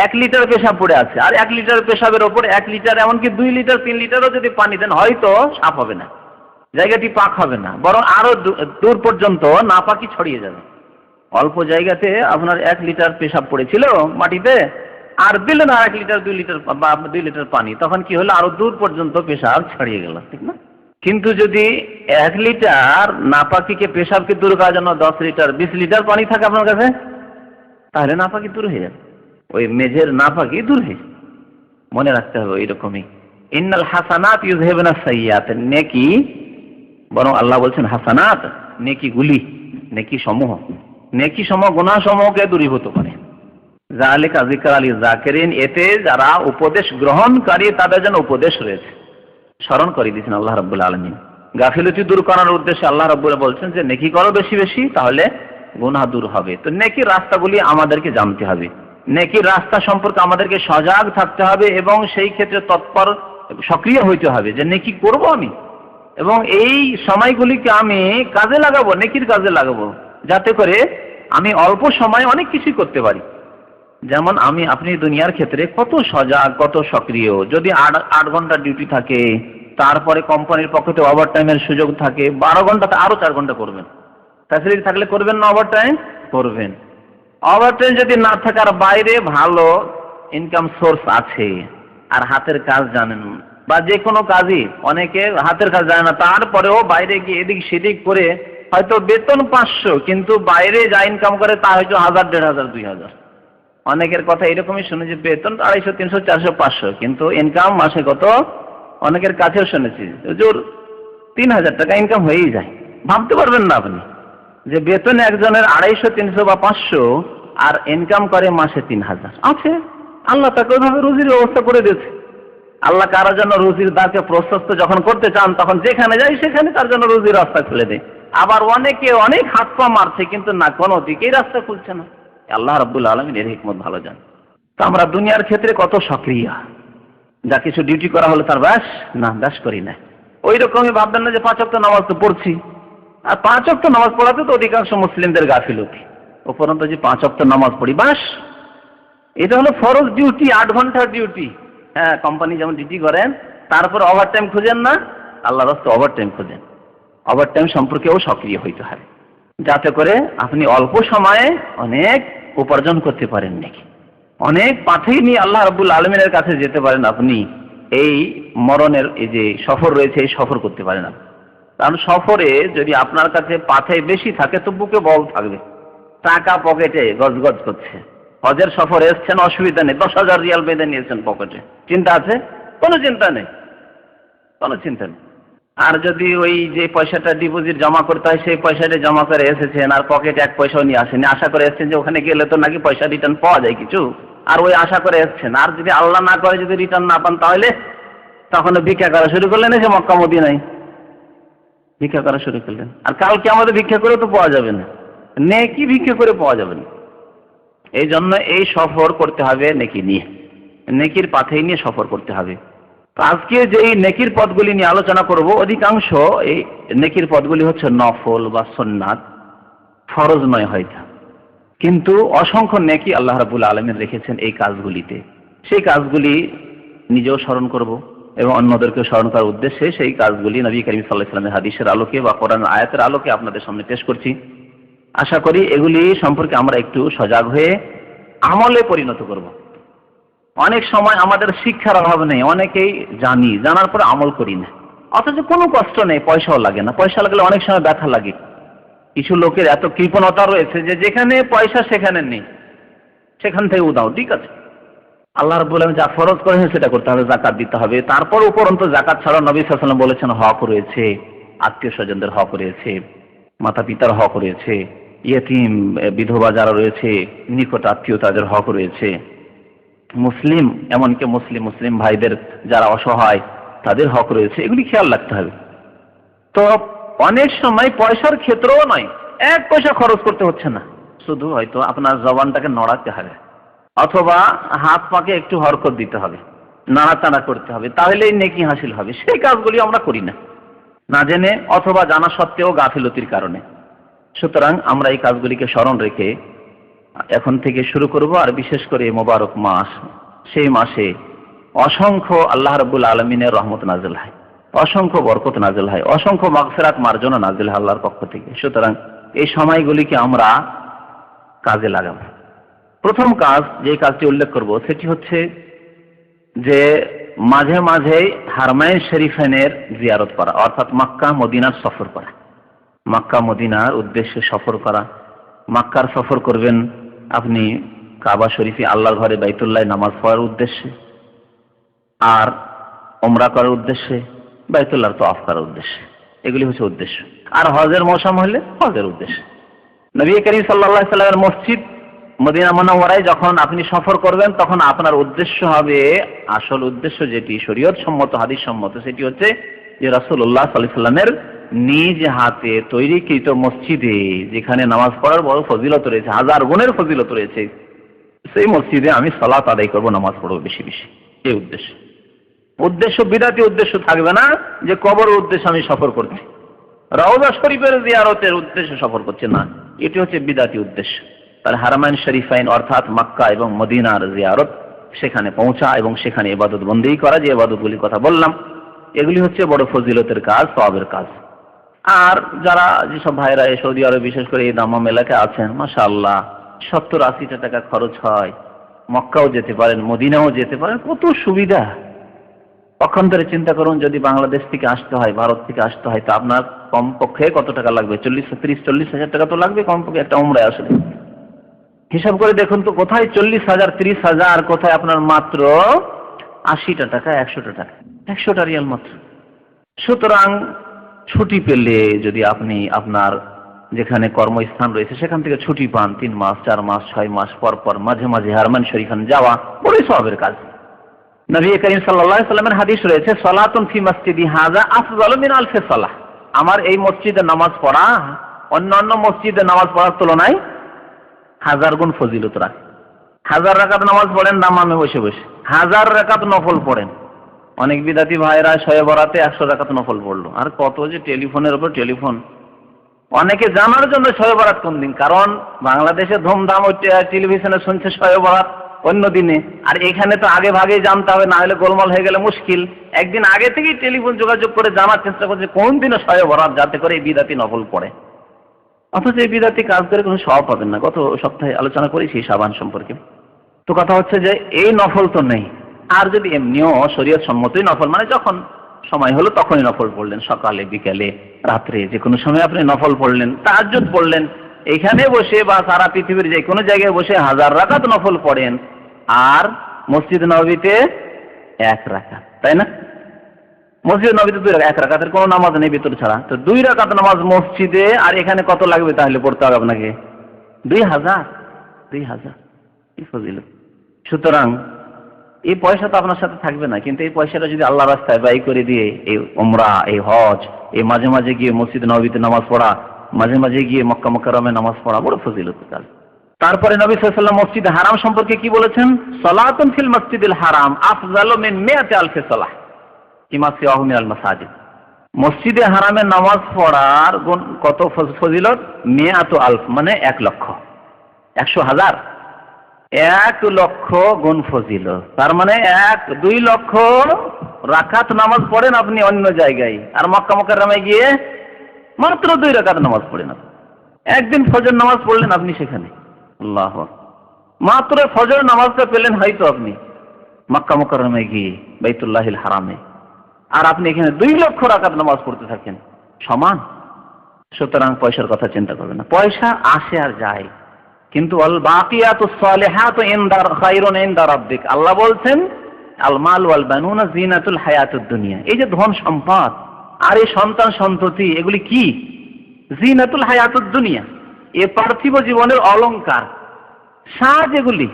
1 লিটার পেশাব পড়ে আছে, আর 1 লিটার পেশাবের ওপর 1 লিটার, এমনকি 2 লিটার 3 লিটারও যদি পানি দেন হয়তো সাফ হবে না, জায়গাটি পাক হবে না, বরং আরো দূর পর্যন্ত নাপাকি ছড়িয়ে যাবে। অল্প জায়গাতে আপনার 1 লিটার পেশাব পড়েছিল মাটিতে, আর দিলেন আর 1 লিটার 2 লিটার বা 2 লিটার পানি, তখন কি হলো, আরো দূর পর্যন্ত পেশাব ছড়িয়ে গেল, ঠিক না? কিন্তু যদি 1 লিটার নাপাকিকে, পেশাবকে দূর করার জন্য 10 লিটার 20 লিটার পানি থাকে আপনার কাছে, তাহলে নাপাকি দূর হয়ে যাবে, ওই মেঝের নাপাকি দূর হয়ে যাবে। মনে রাখতে হবে এইরকমই। ইন্নাল হাসানাত ইউযহিবুনা সাইয়্যাত, নেকি, বরং আল্লাহ বলছেন হাসানাত, নেকিগুলি, নেকি সমূহ গুনাহ সমূহকে দূরীভূত করে। যালিকা যিকরা লিয-যাকিরিন, এতে যারা উপদেশ গ্রহণকারী তাদের জন্য উপদেশ রয়েছে, স্মরণ করে দিয়েছেন আল্লাহ রাব্বুল আলামিন। গাফিলতি দূর করার উদ্দেশ্যে আল্লাহ রাব্বুল বলছেন যে নেকি করো বেশি বেশি, তাহলে গুনাহ দূর হবে। তো নেকির রাস্তাগুলি আমাদেরকে জানতে হবে, নেকির রাস্তা সম্পর্কে আমাদেরকে সজাগ থাকতে হবে, এবং সেই ক্ষেত্রে তৎপর সক্রিয় হইতে হবে যে নেকি করব আমি, এবং এই সময়গুলিকে আমি কাজে লাগাবো, নেকির কাজে লাগাবো, যাতে করে আমি অল্প সময় অনেক কিছু করতে পারি। যেমন আপনি দুনিয়ার ক্ষেত্রে কত সজাগ, কত সক্রিয়। যদি 8 ঘন্টা ডিউটি থাকে, তারপরে কোম্পানির পক্ষ থেকে ওভারটাইমের সুযোগ থাকে, 12 ঘন্টাতে আরো 4 ঘন্টা করবেন, ফ্যাসিলিটি থাকলে করবেন না ওভারটাইম? করবেন। ওভারটাইম যদি না থাকার বাইরে ভালো ইনকাম সোর্স আছে, আর হাতের কাজ জানেন, বা যে কোনো কাজই, অনেকে হাতের কাজ জানে না, তারপরেও বাইরে গিয়ে এদিক সেদিক করে হয়তো বেতন 500, কিন্তু বাইরে যা ইনকাম করে তা হয়তো 1000, 1500, 2000। অনেকের কথা এরকমই শুনে যে বেতন 250, 300, 400, 500, কিন্তু ইনকাম মাসে কত? অনেকের কাছেও শুনেছি হুজুর 3000 টাকা ইনকাম হয়েই যায়। ভাবতে পারবেন না আপনি যে বেতন একজনের 250, 300 বা 500, আর ইনকাম করে মাসে 3000 আছে। আল্লাহ তাকে ওইভাবে রুজির ব্যবস্থা করে দিয়েছে। আল্লাহ কারোর জন্য রুজির দ্বারকে প্রশস্ত যখন করতে চান, তখন যেখানে যায় সেখানে তার জন্য রুজির রাস্তা খুলে দেয়। আবার অনেকে অনেক হাত পা মারছে, কিন্তু না কোনো দিকেই রাস্তা খুলছে না। আল্লাহ রাব্বুল আলামিন এর হিকমত ভালো জানেন। তো আমরা দুনিয়ার ক্ষেত্রে কত সক্রিয়, যা কিছু ডিউটি করা হলো তার ব্যাস করি না। ওই রকমই ভাববেন না যে 5 ওয়াক্ত নামাজ তো পড়ছি, আর 5 ওয়াক্ত নামাজ পড়াতে তো অধিকাংশ মুসলিমদের গাফিলতি। উপরন্ত যে 5 ওয়াক্ত নামাজ পড়ি, বাস এটা হলো ফরজ ডিউটি, 8 ঘন্টার ডিউটি। হ্যাঁ, কোম্পানি যেমন ডিউটি করেন, তারপর ওভার টাইম খুঁজেন না, আল্লাহর রাস্তায় ওভার টাইম খুঁজেন। ওভার টাইম সম্পর্কেও সক্রিয় হইতে হবে, যাতে করে আপনি অল্প সময়ে অনেক উপার্জন করতে পারেন, নাকি অনেক পাথেয় নিয়ে আল্লাহ রাব্বুল আলামিনের কাছে যেতে পারেন। আপনি এই মরণের এই যে সফর রয়েছে, এই সফর করতে পারেন না। কারণ সফরে যদি আপনার কাছে পাথেয় বেশি থাকে তো বুকে বল থাকবে, টাকা পকেটে গজগজ করছে। হজের সফরে এসছেন, অসুবিধা নেই, 10,000 রিয়াল বেঁধে নিয়েছেন পকেটে, চিন্তা আছে? কোনো চিন্তা নেই, কোনো চিন্তা নেই। আর যদি ওই যে পয়সাটা ডিপোজিট জমা করতে হয়, সেই পয়সাটা জমা করে এসেছেন আর পকেটে 1 পয়সাও নিয়ে আসেনি, আশা করে এসেছেন যে ওখানে গেলে তো নাকি পয়সা রিটার্ন পাওয়া যায় কিছু, আর ওই আশা করে এসেছেন। আর যদি আল্লাহ না করে যদি রিটার্ন না পান, তাহলে তখন ভিক্ষা করা শুরু করলেন, এসে মক্কা মদিনায় ভিক্ষা করা শুরু করলেন। আর কালকে আমাদের ভিক্ষা করে তো পাওয়া যাবে না, নেকি ভিক্ষা করে পাওয়া যাবে না। এই জন্য এই সফর করতে হবে নেকি নিয়ে, নেকির পাথেয় নিয়ে সফর করতে হবে। আজকে যে এই নেকির পদগুলি নিয়ে আলোচনা করব, অধিকাংশ এই নেকির পদগুলি হচ্ছে নফল বা সুন্নাত, ফরজ নয় হয়তো, কিন্তু অসংখ্য নেকি আল্লাহ রাব্বুল আলামিন রেখেছেন এই কাজগুলিতে। সেই কাজগুলি নিজেও স্মরণ করব এবং অন্যদেরকে স্মরণ করার উদ্দেশ্যে সেই কাজগুলি নবী করিম সাল্লাল্লাহু আলাইহি ওয়াসাল্লামের হাদিসের আলোকে বা কোরআনের আয়াতের আলোকে আপনাদের সামনে পেশ করছি। আশা করি এগুলি সম্পর্কে আমরা একটু সজাগ হয়ে আমলে পরিণত করব। অনেক সময় আমাদের শিক্ষার অভাব নেই, অনেকেই জানি, জানার পরে আমল করি না, অথচ কোনো কষ্ট নেই, পয়সাও লাগে না। পয়সা লাগলে অনেক সময় ব্যথা লাগে। কিছু লোকের এত কৃপণতা রয়েছে যে যেখানে পয়সা সেখানে নেই, সেখান থেকে উদাও, ঠিক আছে, আল্লাহ রাব্বুল আলামিন যা ফরজ করেছেন সেটা করতে হবে, যাকাত দিতে হবে। তারপর উপরন্ত যাকাত ছাড়া নবী সাল্লাল্লাহু আলাইহি ওয়াসাল্লাম বলেছেন হক রয়েছে, আত্মীয় স্বজনদের হক রয়েছে, মাতা পিতার হক রয়েছে, ইয়েতিম বিধবা যারা রয়েছে নিকট আত্মীয় তাদের হক রয়েছে, মুসলিম এমনকি মুসলিম ভাইদের যারা অসহায় তাদের হক রয়েছে, এগুলি খেয়াল রাখতে হবে। তো অনেক সময় পয়সার ক্ষেত্রেও নয়, 1 পয়সা খরচ করতে হচ্ছে না, শুধু হয়তো আপনার জবানটাকে নড়াতে হবে অথবা হাত পাকে একটু হরকত দিতে হবে, নাড়াচাড়া করতে হবে, তাহলেই নেকি হাসিল হবে। সেই কাজগুলি আমরা করি না, না জেনে অথবা জানা সত্ত্বেও গাফিলতির কারণে। সুতরাং আমরা এই কাজগুলিকে স্মরণ রেখে এখন থেকে শুরু করব। আর বিশেষ করে মোবারক মাস, সেই মাসে অসংখ্য আল্লাহ রাব্বুল আলামিনের রহমত নাজিল হয়, অসংখ্য বরকত নাজিল হয়, অসংখ্য মাগফিরাত মার্জনা নাজিল হয় আল্লাহর পক্ষ থেকে। সুতরাং এই সময়গুলিকে আমরা কাজে লাগাবো। প্রথম কাজ, যে কাজটি উল্লেখ করব, সেটি হচ্ছে যে মাঝে মাঝে হারমাইন শরীফের জিয়ারত করা, অর্থাৎ মক্কা মদিনার সফর করা। মক্কা মদিনার উদ্দেশ্যে সফর করা। মক্কার সফর করবেন আপনি কাবা শরীফে আল্লাহর ঘরে বাইতুল্লাহ নামাজ পড়ার উদ্দেশ্যে, আর ওমরা করার উদ্দেশ্যে, বাইতুল্লাহর তওয়াফ করার উদ্দেশ্যে, এগুলি হচ্ছে উদ্দেশ্য। আর হজের মৌসুম হলে হজের উদ্দেশ্যে। নবী করিম সাল্লাল্লাহু আলাইহি ওয়াসাল্লামের মসজিদ মদিনা মুনাওয়ারায় যখন আপনি সফর করবেন, তখন আপনার উদ্দেশ্য হবে, আসল উদ্দেশ্য যেটি শরীয়ত সম্মত হাদিস সম্মত, সেটি হচ্ছে যে রাসূলুল্লাহ সাল্লাল্লাহু আলাইহি ওয়াসাল্লামের নিজ হাতে তৈরিকৃত মসজিদে, যেখানে নামাজ পড়ার বড় ফজিলত রয়েছে, 1000 গুণের ফজিলত রয়েছে, সেই মসজিদে আমি সালাত আদায় করব, নামাজ পড়ব বেশি বেশি। এই উদ্দেশ্য বিদাতি উদ্দেশ্য থাকবে না যে কবরের উদ্দেশ্যে আমি সফর করছি, রওজা শরীফের জিয়ারতের উদ্দেশ্যে সফর করছি না, এটি হচ্ছে বিদাতি উদ্দেশ্য। তার হারামাইন শরীফাইন অর্থাৎ মক্কা এবং মদিনার জিয়ারত, সেখানে পৌঁছা এবং সেখানে ইবাদত বন্দেগী করা, যে ইবাদতগুলির কথা বললাম, এগুলি হচ্ছে বড় ফজিলতের কাজ, সওয়াবের কাজ। আর যারা যেসব ভাইরা সৌদি আরব বিশেষ করে এই দামাম এলাকায় আছেন, মাশাআল্লাহ 70-80 টাকা খরচ হয়, মক্কাও যেতে পারেন, মদিনাও যেতে পারেন, কত সুবিধা। পক্ষান্তরে চিন্তা করুন, যদি বাংলাদেশ থেকে আসতে হয়, ভারত থেকে আসতে হয়, তো আপনার কমপক্ষে কত টাকা লাগবে? 30-40 হাজার টাকা তো লাগবে কমপক্ষে একটা উমরায় আসলে। হিসাব করে দেখুন তো, কোথায় 40,000 30,000, কোথায় আপনার মাত্র 80 টাকা 100 টাকা, 100 রিয়াল মাত্র। সুতরাং ছুটি পেলে যদি আপনি আপনার যেখানে কর্মস্থান রয়েছে সেখান থেকে ছুটি পান, 3 মাস 4 মাস 6 মাস পর পর মাঝে মাঝে হারমান শরীফান যাওয়া বড়ই সওয়াবের কাজ। নবী করিম সাল্লাল্লাহু আলাইহি ওয়াসাল্লামের হাদিস রয়েছে, সালাতুন ফি মসজিদি হাযা আফযালু মিন আলফি সালাহ। আমার এই মসজিদে নামাজ পড়া অন্যান্য মসজিদে নামাজ পড়ার তুলনায় 1000 গুণ ফজিলত রাখে। 1000 রাকাত নামাজ পড়েন দামামে বসে বসে, 1000 রাকাত নফল পড়েন। অনেক বিদাতি ভাইরা শয়ে বরাতে 100 রাকাত নফল পড়লো, আর কত যে টেলিফোনের উপর টেলিফোন, অনেকে জানার জন্য শবে বরাত কোন দিন, কারণ বাংলাদেশে ধুমধাম টেলিভিশনে শুনছে শবে বরাত অন্য দিনে, আর এখানে তো আগে ভাগেই জানতে হবে, না হলে গোলমাল হয়ে গেলে মুশকিল। একদিন আগে থেকেই টেলিফোন যোগাযোগ করে জানার চেষ্টা করছে কোন দিনে শবে বরাত, যাতে করে এই বিদাতি নফল পড়ে। অথচ এই বিদাতি কাজ করে কোনো সওয়াব পাবেন না। গত সপ্তাহে আলোচনা করেছি সাবান সম্পর্কে। তো কথা হচ্ছে যে এই নফল তো নেই, আর যদি এমনিও শরীয়ত সম্মতই নফল, মানে যখন সময় হলো তখনই নফল পড়লেন, সকালে বিকালে রাত্রে যে কোনো সময় আপনি নফল পড়লেন, তাহাজ্জুদ পড়লেন, এখানে বসে বা সারা পৃথিবীর যে কোনো জায়গায় বসে 1000 রাকাত নফল পড়েন, আর মসজিদ নববীতে 1 রাকাত, তাই না? মসজিদ নববীতে 2 রাকাত, 1 রাকাতের কোনো নামাজ নেই ভিতর ছাড়া, তো 2 রাকাত নামাজ মসজিদে, আর এখানে কত লাগবে তাহলে পড়তে হবে আপনাকে? 2000 কি ফজিলত। সুতরাং এই পয়সা তো আপনার সাথে থাকবে না, কিন্তু এই পয়সাটা যদি আল্লাহ রাস্তায় ব্যয় করে দিয়ে এই উমরা, এই হজ, এই মাঝে মাঝে গিয়ে মসজিদ নববীতে নামাজ পড়া, মাঝে মাঝে গিয়ে মক্কা মুকাররমে নামাজ পড়া বড় ফজিলতের কাজ। তারপরে নবী সাল্লাল্লাহু আলাইহি ওয়াসাল্লাম মসজিদ হারাম সম্পর্কে কি বলেছেন? সালাতুন ফিল মসজিদিল হারাম আফজালু মিন মিআতি আলফি সালাহ কিমা সিওয়াহু মিনাল মাসাজিদ। মসজিদে হারামে নামাজ পড়ার গুণ কত ফজিলত? মিআতু আলফ মানে 1 লক্ষ, 100,000, 1 লক্ষ গুণ ফজিলত। তার মানে 2 লক্ষ রাকাত নামাজ পড়েন আপনি অন্য জায়গায়, আর মক্কা মুকাররমে গিয়ে মাত্র 2 রাকাত নামাজ পড়েন। একদিন ফজর নামাজ পড়লেন আপনি সেখানে, আল্লাহু আকবার, মাত্র ফজর নামাজটা পেলেন হয়তো আপনি মক্কা মুকাররমে গিয়ে বাইতুল্লাহিল হারামে, আর আপনি এখানে 2 লক্ষ রাকাত নামাজ পড়তে থাকেন, সমান। সুতরাং পয়সার কথা চিন্তা করবেন না, পয়সা আসে আর যায়, কিন্তু আল বাকিয়াতুস সালিহাতু ইনদার খায়রুন ইনদা রাব্বিক। আল্লাহ বলছেন আল মাল ওয়াল বানুনা জিনাতুল হায়াতুদ দুনিয়া। এই যে ধন সম্পদ আর এই সন্তান সন্ততি, এগুলি কি? জিনাতুল হায়াতুদ দুনিয়া, এ পার্থিব জীবনের অলংকার, সাজ। এগুলি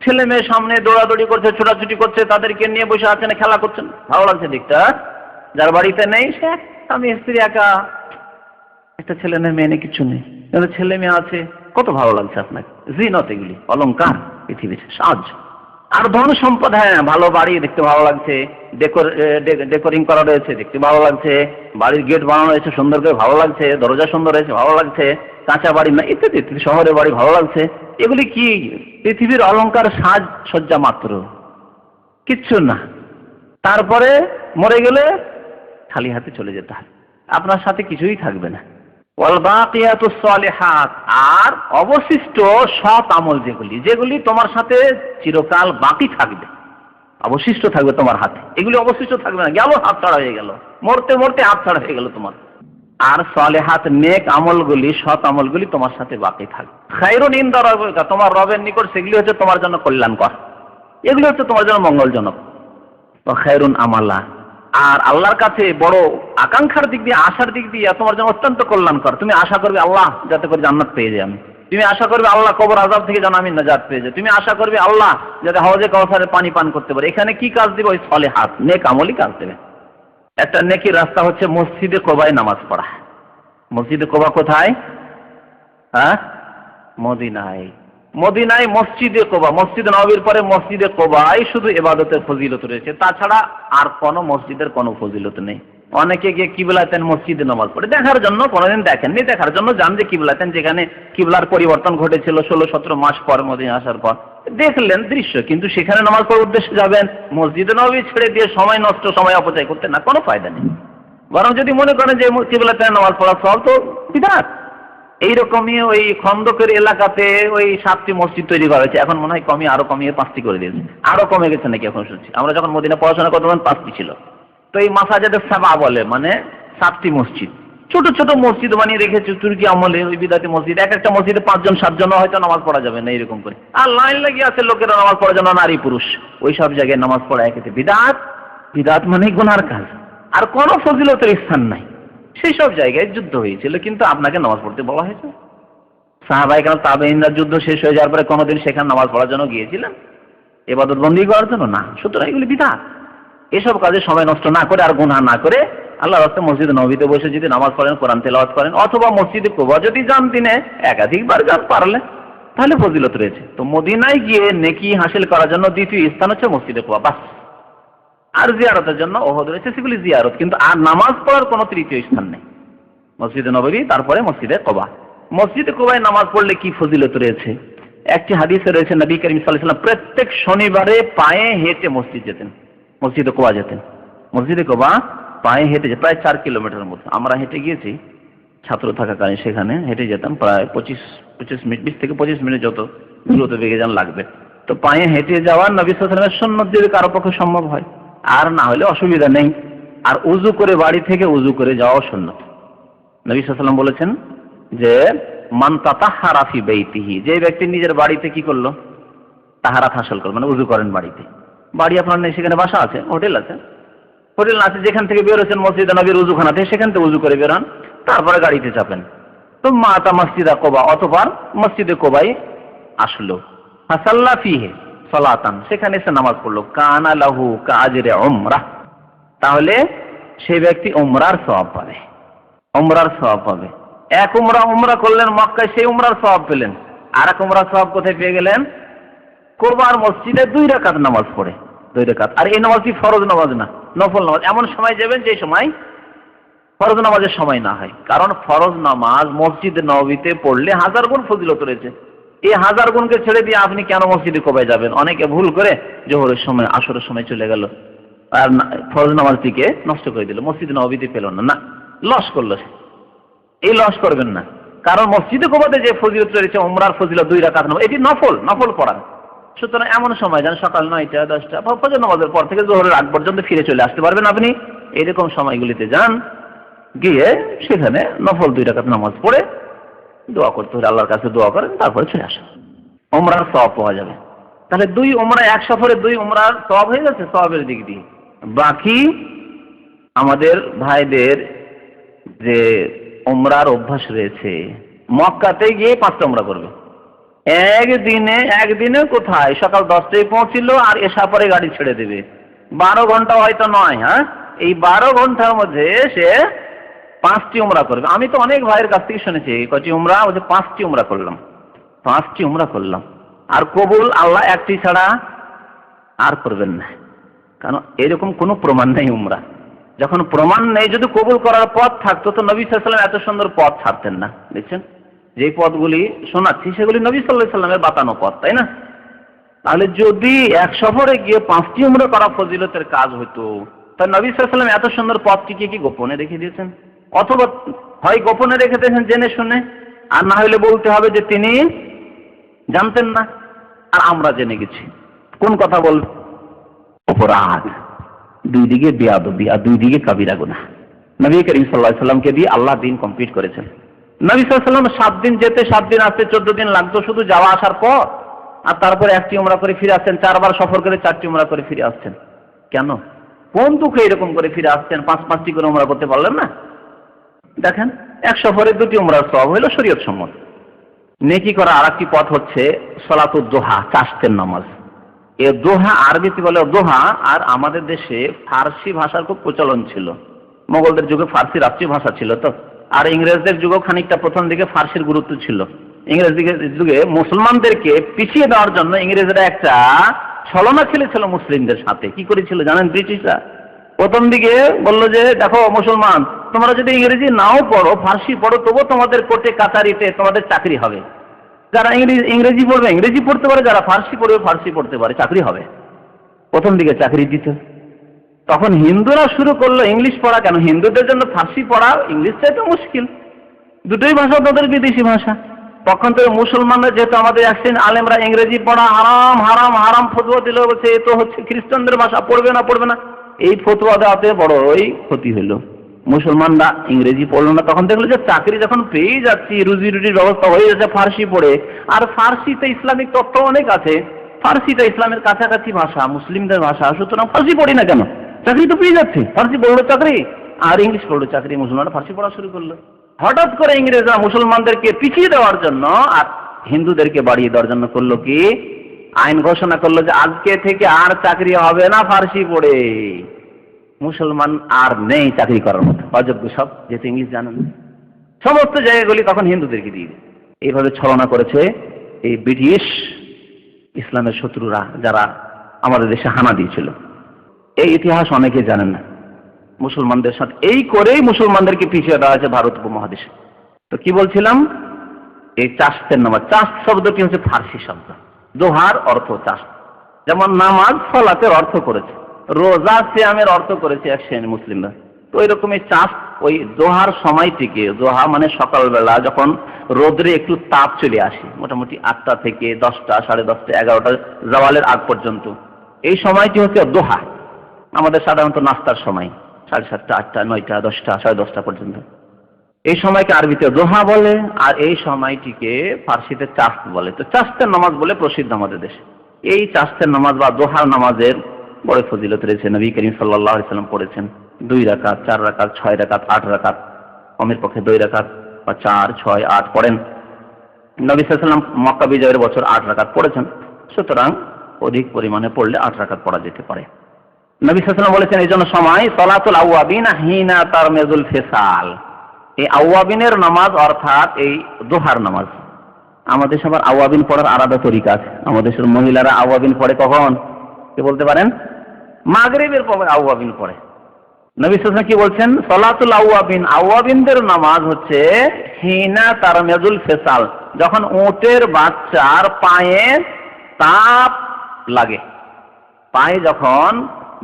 ছেলে মেয়ে সামনে দৌড়াদৌড়ি করছে, ছোটাছুটি করছে, তাদেরকে নিয়ে বসে আছেন, খেলা করছেন, ভালো লাগছে দেখতে। যার বাড়িতে নেই সে স্বামী স্ত্রী একা, একটা ছেলে নেই মেয়ে নেই, কিছু নেই, কিন্তু ছেলে মেয়ে আছে, কত ভালো লাগছে আপনাকে। জিনত, এগুলি অলংকার, পৃথিবীর সাজ। আর ধন সম্পদ, হ্যাঁ ভালো বাড়ি, দেখতে ভালো লাগছে, ডেকোরিং করা রয়েছে, দেখতে ভালো লাগছে, বাড়ির গেট বানানো হয়েছে সুন্দর করে, ভালো লাগছে, দরজা সুন্দর হয়েছে, ভালো লাগছে, কাঁচা বাড়ি না, ইত্যাদি ইত্যাদি, শহরের বাড়ি ভালো লাগছে। এগুলি কি? পৃথিবীর অলংকার, সাজ সজ্জা মাত্র, কিচ্ছু না। তারপরে মরে গেলে খালি হাতে চলে যেতে হবে, আপনার সাথে কিছুই থাকবে না। ওয়াল বাকিয়াতুস সালিহাত, আর অবশিষ্ট সৎ আমল, যেগুলি তোমার সাথে চিরকাল বাকি থাকবে, অবশিষ্ট থাকবে তোমার হাতে, এগুলি অবশিষ্ট থাকবে না, গেল হাত ছাড়া হয়ে গেল, মরতে মরতে হাত ছাড়া হয়ে গেল তোমার। আর সালিহাত নেক আমলগুলি, সৎ আমলগুলি তোমার সাথে বাকি থাকবে। খায়রুন ইনদা রাব্বিকা, তোমার রবের নিকট সেগুলি হচ্ছে তোমার জন্য কল্যাণকর, এগুলি হচ্ছে তোমার জন্য মঙ্গলজনক। তো খায়রুন আমালা, আর আল্লাহর কাছে বড় আকাঙ্ক্ষার দিক দিয়ে, আশার দিক দিয়ে তোমার জন্য অত্যন্ত কল্যাণকর। তুমি আশা করবে আল্লাহ যাতে করে জান্নাত পেয়ে যাই আমি, তুমি আশা করবে আল্লাহ কবর আযাব থেকে যেন আমি নাজাত পেয়ে যাই, তুমি আশা করবে আল্লাহ যাতে হাউজে কাউসারের পানি পান করতে পারে। এখানে কি কাজ দিবে? ওই সালিহাত নেক আমলই কাজ দেবে। একটা নেকির রাস্তা হচ্ছে মসজিদে কোবায় নামাজ পড়া। মসজিদে কোবা কোথায়? হ্যাঁ, মদিনায়। মদিনায় মসজিদে কোবা, মসজিদে নববীর পরে মসজিদে কোবায় শুধু ইবাদতের ফজিলত রয়েছে, তাছাড়া আর কোনো মসজিদের কোনো ফজিলত নেই। অনেকে গিয়ে কিবলাতেন মসজিদে নামাজ পড়ে, দেখার জন্য, কোনোদিন দেখেননি, দেখার জন্য যান যে কিবলাতেন, যেখানে কিবলার পরিবর্তন ঘটেছিল 16-17 মাস পর মদিনা আসার পর, দেখলেন দৃশ্য, কিন্তু সেখানে নামাজ পড়ার উদ্দেশ্যে যাবেন, মসজিদে নববী ছেড়ে দিয়ে সময় নষ্ট, সময় অপচয় করতে, না, কোনো ফায়দা নেই। বরং যদি মনে করেন যে কিবলাতে নামাজ পড়া সব, তো বিদআত। এইরকমই ওই খন্দকের এলাকাতে ওই 7টি মসজিদ তৈরি করা হয়েছে, এখন মনে হয় আরো কমিয়ে 5টি করে দিয়েছে, আরো কমে গেছে নাকি এখন শুনছি। আমরা যখন মদিনা পড়াশোনা করতাম 5টি ছিল। তো এই মাসাজিদে সাবা বলে, মানে 7টি মসজিদ, ছোট ছোট মসজিদ বানিয়ে রেখেছে তুর্কি আমলে, ওই বিদাতি মসজিদ। এক একটা মসজিদে 5 জন 7 জন হয়তো নামাজ পড়া যাবে না, এরকম করে, আর লাইন লাগিয়ে আছে লোকেরা নামাজ পড়ার জন্য, নারী পুরুষ। ওই সব জায়গায় নামাজ পড়া একেতে বিদআত। বিদআত মানে গুনার কাজ, আর কোনো ফজিলতের স্থান নাই। সেই সব জায়গায় যুদ্ধ হয়েছিল, কিন্তু আপনাকে নামাজ পড়তে বলা হয়েছে। সাহাবায়ে কেরাম, তাবেঈনরা যুদ্ধ শেষ হয়ে যাওয়ার পরে কোনোদিন সেখানে নামাজ পড়ার জন্য গিয়েছিলেন ইবাদত বন্দী করার জন্য? না। সুতরাং এগুলি বিদআত। এসব কাজে সময় নষ্ট না করে আর গুনাহ না করে আল্লাহর রাস্তায় মসজিদে নববীতে বসে যদি নামাজ পড়েন, কোরআন তেলাওয়াত করেন, অথবা মসজিদে কুবা যদি যান দিনে একাধিকবার যান পারলে, তাহলে ফজিলত রয়েছে। তো মদিনায় গিয়ে নেকি হাসিল করার জন্য দ্বিতীয় স্থান হচ্ছে মসজিদে কুবা, বাস। আর জিয়ারতের জন্য ওহদ রয়েছে, সেগুলি জিয়ারত, কিন্তু আর নামাজ পড়ার কোনো তৃতীয় স্থান নেই। মসজিদে নববী, তারপরে মসজিদে কুবা। মসজিদে কুবায় নামাজ পড়লে কি ফজিলত রয়েছে? একটি হাদিসে রয়েছে নবী করিম সাল্লাল্লাহু আলাইহি ওয়াসাল্লাম প্রত্যেক শনিবারে পায়ে হেঁটে মসজিদ যেতেন, মসজিদে কুবা যেতেন। মসজিদে কুবা পায়ে হেঁটে প্রায় 4 কিলোমিটার মতো। আমরা হেঁটে গিয়েছি ছাত্র থাকাকালীন, সেখানে হেঁটে যেতাম প্রায় 25 মিনিট, 20 থেকে 25 মিনিট যত দ্রুত বেগে যান লাগবে। তো পায়ে হেঁটে যাওয়া নবী সাল্লাল্লাহু আলাইহি ওয়াসাল্লামের সুন্নাত যদি কারো পক্ষে সম্ভব হয়, আর না হলে অসুবিধা নেই। আর উযু করে বাড়ি থেকে উযু করে যাওয়াও সুন্নাত। নবী সাল্লাল্লাহু আলাইহি ওয়াসাল্লাম বলেছেন যে মান তাতাহহারা ফি বাইতিহি, যে ব্যক্তি নিজের বাড়িতে কি করলো, তাহারাত হাসিল করলো, মানে উযু করেন বাড়িতে। বাড়ি আপনার নেই, সেখানে বাসা আছে, হোটেল আছে, যেখান থেকে বেরোচ্ছেন মসজিদে নবীর উযুখানাতে, সেখান থেকে উযু করে বেরোন, তারপরে গাড়িতে চাপেন। তো মাতা মসজিদা কুবা, অতঃপর মসজিদে কুবায় আসলো। ফাসাল্লা ফিহি সালাতান, সেখানে এসে নামাজ পড়লো। কানা লাহু কাআজরি উমরাহ, তাহলে সেই ব্যক্তি উমরার সওয়াব পাবে, উমরার সওয়াব পাবে। এক উমরা করলেন মক্কায়, সেই উমরার সওয়াব পেলেন। আর এক উমরার সওয়াব কোথায় পেয়ে গেলেন? কুবার মসজিদে 2 রাকাত নামাজ পড়ে, 2 রাকাত। আর এই নামাজটি ফরজ নামাজ না, নফল নামাজ। এমন সময় যাবেন যে সময় ফরজ নামাজের সময় না হয়, কারণ ফরজ নামাজ মসজিদে নববীতে পড়লে 1000 গুণ ফজিলত রয়েছে। এই 1000 গুণকে ছেড়ে দিয়ে আপনি কেন মসজিদে কুবায় যাবেন? অনেকে ভুল করে জোহরের সময়, আসরের সময় চলে গেল আর ফরজ নামাজটিকে নষ্ট করে দিল, মসজিদে নববীতে পেল না, না, লস করলো সে। এই লস করবেন না, কারণ মসজিদে কুবাতে যে ফজিলত রয়েছে উমরার ফজিলত 2 রাকাত নামাজ, এটি নফল পড়া। সুতরাং এমন সময় যান সকাল 9টা 10টা ফজর নামাজের পর থেকে জোহরের আগ পর্যন্ত ফিরে চলে আসতে পারবেন আপনি। এরকম সময়গুলিতে যান, গিয়ে সেখানে নফল 2 রাকাত নামাজ পড়ে দোয়া করতে হলে আল্লাহর কাছে দোয়া করেন, তারপরে চলে আসেন, উমরার সওয়াব পাওয়া যাবে। তাহলে 2 উমরা এক সফরে 2 উমরার সওয়াব হয়ে যাচ্ছে সওয়াবের দিক দিয়ে। বাকি আমাদের ভাইদের যে উমরার অভ্যাস রয়েছে, মক্কাতে গিয়ে 5টা উমরা করবে একদিনে। কোথায়? সকাল 10টায় পৌঁছিল আর এসা পরে গাড়ি ছেড়ে দেবে। 12 ঘন্টা হয়তো নয়, হ্যাঁ, এই 12 ঘন্টার মধ্যে সে 5টি উমরা করবে। আমি তো অনেক ভাইয়ের কাছ থেকে শুনেছি, কয়টি উমরা? বলছে 5টি উমরা করলাম, 5টি উমরা করলাম। আর কবুল আল্লাহ একটি ছাড়া আর করবেন না, কারণ এরকম কোনো প্রমাণ নেই উমরা। যখন প্রমাণ নেই, যদি কবুল করার পথ থাকতো তো নবী সাল্লাল্লাহু আলাইহি ওয়াসাল্লাম এত সুন্দর পথ ছাড়তেন না। দেখছেন, যে পথগুলি শোনাচ্ছি সেগুলি নবী সাল্লাল্লাহু আলাইহি ওয়াসাল্লামের বাতানো পথ, তাই না? তাহলে যদি এক সফরে গিয়ে 5টি উমরা করা ফজিলতের কাজ হতো, তাহলে নবী সাল্লাল্লাহু আলাইহি ওয়াসাল্লাম এত সুন্দর পথটিকে কি গোপনে রেখে দিয়েছেন? অথবা হয় গোপনে রেখে দিয়েছেন জেনে শুনে, আর না হলে বলতে হবে যে তিনি জানতেন না আর আমরা জেনে গেছি। কোন কথা বলব? অপরাধ, 2 দিকে বেয়াদবি আর 2 দিকে কাবিরা গুনাহ। নবী করিম সাল্লাল্লাহু আলাইহি ওয়াসাল্লামকে দিয়ে আল্লাহ দিন কমপ্লিট করেছেন। নবী সাল্লাল্লাহু আলাইহি ওয়াসাল্লাম 7 দিন যেতে 7 দিন আসতে 14 দিন লাগতো শুধু যাওয়া আসার পর, আর তারপরে 1টি উমরা করে ফিরে আসছেন। 4 বার সফর করে 4টি উমরা করে ফিরে আসছেন। কেন? কোন দুঃখে এরকম করে ফিরে আসছেন? 5-5টি করে উমরা করতে পারলেন না? দেখেন, এক সফরে 2টি উমরার সওয়াব হলো শরীয়ত সম্মত। নেকি করা আরেকটি পথ হচ্ছে সালাতুদ দোহা, চাষতের নামাজ। এ দোহা আরবিতে বলে দোহা। আর আমাদের দেশে ফার্সি ভাষার খুব প্রচলন ছিল। মোগলদের যুগে ফার্সি রাষ্ট্রীয় ভাষা ছিল তো, আর ইংরেজদের যুগেও খানিকটা প্রথম দিকে ফার্সির গুরুত্ব ছিল। ইংরেজদের যুগে মুসলমানদেরকে পিছিয়ে দেওয়ার জন্য ইংরেজরা একটা ছলনা খেলেছিল মুসলিমদের সাথে। কি করেছিল জানেন? ব্রিটিশরা প্রথম দিকে বললো যে দেখো মুসলমান, তোমরা যদি ইংরেজি নাও পড়ো, ফার্সি পড়ো, তবুও তোমাদের কোর্টে কাছারিতে তোমাদের চাকরি হবে। যারা ইংরেজি পড়বে ইংরেজি পড়তে পারে, যারা ফার্সি পড়বে ফার্সি পড়তে পারে, চাকরি হবে। প্রথম দিকে চাকরি দিত। তখন হিন্দুরা শুরু করলো ইংলিশ পড়া। কেন? হিন্দুদের জন্য ফার্সি পড়া ইংলিশটাই তো মুশকিল, দুটোই ভাষা তাদের বিদেশি ভাষা। তখন থেকে মুসলমানরা, যেহেতু আমাদের একদিন আলেমরা ইংরেজি পড়া হারাম হারাম হারাম ফতোয়া দিল, বলছে এ তো হচ্ছে খ্রিস্টানদের ভাষা, পড়বে না। এই ফতোয়া দেওয়াতে বড়ই ক্ষতি হলো। মুসলমানরা ইংরেজি পড়লো না। তখন দেখলো যে চাকরি যখন পেয়ে যাচ্ছি, রুজি রুটির ব্যবস্থা হয়ে যাচ্ছে ফার্সি পড়ে, আর ফার্সিতে ইসলামিক তত্ত্ব অনেক আছে, ফার্সিটা ইসলামের কাছাকাছি ভাষা, মুসলিমদের ভাষা, সুতরাং ফার্সি পড়ি না কেন? চাকরি তো পেয়ে যাচ্ছে, ফার্সি পড়লো চাকরি আর ইংলিশ পড়লো চাকরি। মুসলমানরা ফার্সি পড়া শুরু করলো। হঠাৎ করে ইংরেজরা মুসলমানদেরকে পিছিয়ে দেওয়ার জন্য আর হিন্দুদেরকে বাড়িয়ে দেওয়ার জন্য করলো কি? আইন ঘোষণা করলো যে আজকে থেকে আর চাকরি হবে না ফার্সি পড়ে। মুসলমান আর নেই চাকরি করার মতো, অযোগ্য সব, যেহেতু ইংলিশ জানেন। সমস্ত জায়গাগুলি তখন হিন্দুদেরকে দিয়ে দেয়। এইভাবে ছলনা করেছে এই ব্রিটিশ ইসলামের শত্রুরা, যারা আমাদের দেশে হানা দিয়েছিল। এই ইতিহাস অনেকে জানেন না। মুসলমানদের সাথে, এই করেই মুসলমানদেরকে পিছিয়ে দেওয়া হয়েছে ভারত উপমহাদেশে। তো কি বলছিলাম, এই চাষের নামাজ, চাষ শব্দটি হচ্ছে ফার্সি শব্দ, দোহার অর্থ চাষ। যেমন নামাজ সালাতের অর্থ করেছে, রোজা সিয়ামের অর্থ করেছে এক শ্রেণীর মুসলিমরা। তো ওই রকমই চাষ, ওই দোহার সময়টিকে, দোহা মানে সকালবেলা যখন রোদ্রে একটু তাপ চলে আসে, মোটামুটি 8টা থেকে 10টা, 10:30, 11টা জাওয়ালের আগ পর্যন্ত, এই সময়টি হচ্ছে দোহা। আমাদের সাধারণত নাস্তার সময় 7:30, 8টা, 9টা, 10টা, 10:30 পর্যন্ত, এই সময়কে আরবিতে দোহা বলে, আর এই সময়টিকে ফার্সিতে চাস্ত বলে। তো চাস্তের নামাজ বলে প্রসিদ্ধ আমাদের দেশে। এই চাস্তের নামাজ বা দোহার নামাজের বড় ফজিলত রয়েছে। নবী করিম সাল্লাল্লাহু আলাইহি সাল্লাম পড়েছেন 2 রাকাত, 4 রাকাত, 6 রাকাত, 8 রাকাত, কমের পক্ষে 2 রাকাত বা 4, 6, 8 পড়েন। নবী সাল্লাল্লাহু আলাইহি সাল্লাম মক্কা বিজয়ের বছর 8 রাকাত পড়েছেন, সুতরাং অধিক পরিমাণে পড়লে 8 রাকাত পড়া যেতে পারে। নবী সাল্লাল্লাহু আলাইহি সাল্লাম বলেছেন এই জন্য সময় সলাতুল আওয়াবিন হিনা তারমিজুল ফিসাল, এই আওয়াবিনের নামাজ অর্থাৎ এই দোহার নামাজ। আমাদের সবার আওয়াবিন পড়ার আলাদা তরিকা আছে। আমাদের দেশের মহিলারা আওয়াবিন পড়ে কখন, কি বলতে পারেন? মাগরিবের পরে আওয়াবিন পড়ে। নবী সাল্লাল্লাহু আলাইহি ওয়াসাল্লাম কি বলছেন? সলাতুল আওয়াবিন, আওয়াবিনদের নামাজ হচ্ছে হিনা তারমিজুল ফিসাল, যখন উটের বাচ্চার পায়ে তাপ লাগে, পায়ে যখন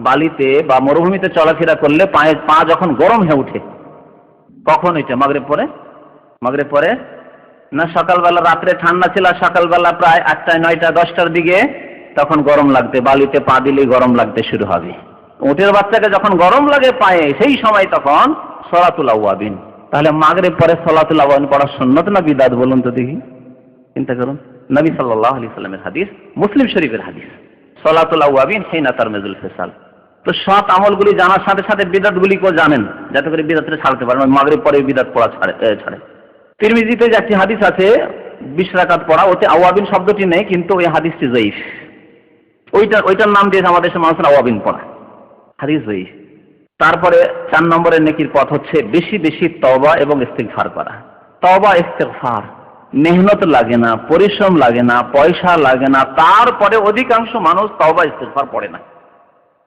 বালিতে বা মরুভূমিতে চলাফেরা করলে পা যখন গরম হয়ে উঠে, কখন এটা? মাগরিব পরে? মাগরিব পরে না সকালবেলা? রাত্রে ঠান্ডা ছিল, সকালবেলা প্রায় 8টা, 9টা, 10টার দিকে তখন গরম লাগতে, বালিতে পা দিলেই গরম লাগতে শুরু হবে। উটের বাচ্চাকে যখন গরম লাগে পায়ে, সেই সময় তখন সলাতুল আওয়াবিন। তাহলে মাগরিব পরে সলাতুল আওয়াবিন পড়া সুন্নাত না বিদআত বলুন তো দেখি, চিন্তা করুন। নবী সাল্লাল্লাহু আলাইহি সাল্লামের হাদিস, মুসলিম শরীফের হাদিস, সলাতুল আওয়াবিন হিনা তারমিজুল ফিসাল। তো সৎ আমলগুলি জানার সাথে সাথে বিদআতগুলিকেও জানেন, যাতে করে বিদআতটা ছাড়তে পারেন। মাগরিব পরে বিদআত পড়া ছাড়ে। তিরমিজিতে যে একটি হাদিস আছে 20 রাকাত পড়া, ওতে আওয়াবিন শব্দটি নেই, কিন্তু ওই হাদিসটি যায়িফ। ওইটার নাম দিয়েছে আমাদের দেশের মানুষের আওয়াবিন পড়া, হাদিস যায়িফ। তারপরে 4 নম্বরের নেকির পথ হচ্ছে বেশি বেশি তওবা এবং ইস্তিগফার করা। তওবা ইস্তিগফার, মেহনত লাগে না, পরিশ্রম লাগে না, পয়সা লাগে না, তারপরে অধিকাংশ মানুষ তওবা ইস্তিগফার পড়ে না।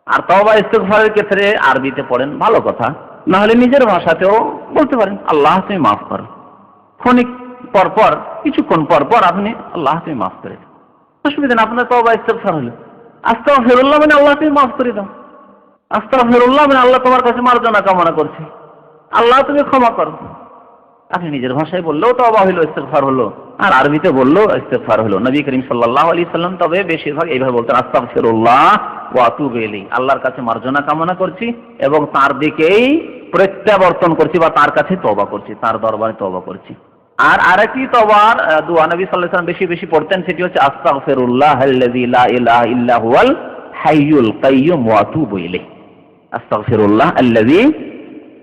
আর তওবা ইস্তিগফারের ক্ষেত্রে আরবিতে পড়েন, ভালো কথা, না হলে নিজের ভাষাতেও বলতে পারেন, আল্লাহ তুমি মাফ করো। ক্ষণিক পরপর, কিছুক্ষণ পরপর আপনি আল্লাহ তুমি মাফ করে দাও, অসুবিধা না। আপনার তওবা ইস্তিগফার হলো আস্তাগফিরুল্লাহ মানে আল্লাহ তুমি মাফ করে দাও, আস্তাগফিরুল্লাহ মানে আল্লাহ তোমার কাছে মার্জনা কামনা করছি, আল্লাহ তুমি ক্ষমা করো। আপনি নিজের ভাষায় বললেও তওবা হলো, ইস্তিগফার হলো, আর আরবিতে বললেও ইস্তিগফার হলো। নবী করিম সাল্লাল্লাহু আলাইহি সাল্লাম তবে বেশিরভাগ এইভাবে বলতেন, আস্তাগফিরুল্লাহ ওয়া আতুবু ইলাইহি, আল্লাহর কাছে মার্জনা কামনা করছি এবং তার দিকেই প্রত্যাবর্তন করছি, বা তার কাছে তওবা করছি, তার দরবারে তওবা করছি। আর আরেকটি তওবার দোয়া নবী সাল্লাল্লাহু আলাইহি সাল্লাম বেশি বেশি পড়তেন, সেটি হচ্ছে আস্তাগফিরুল্লাহাল্লাযী লা ইলাহা ইল্লা হুয়াল হাইয়ুল কাইয়্যুম ওয়া আতুবু ইলাইহি। আস্তাগফিরুল্লাহ আল্লাযী,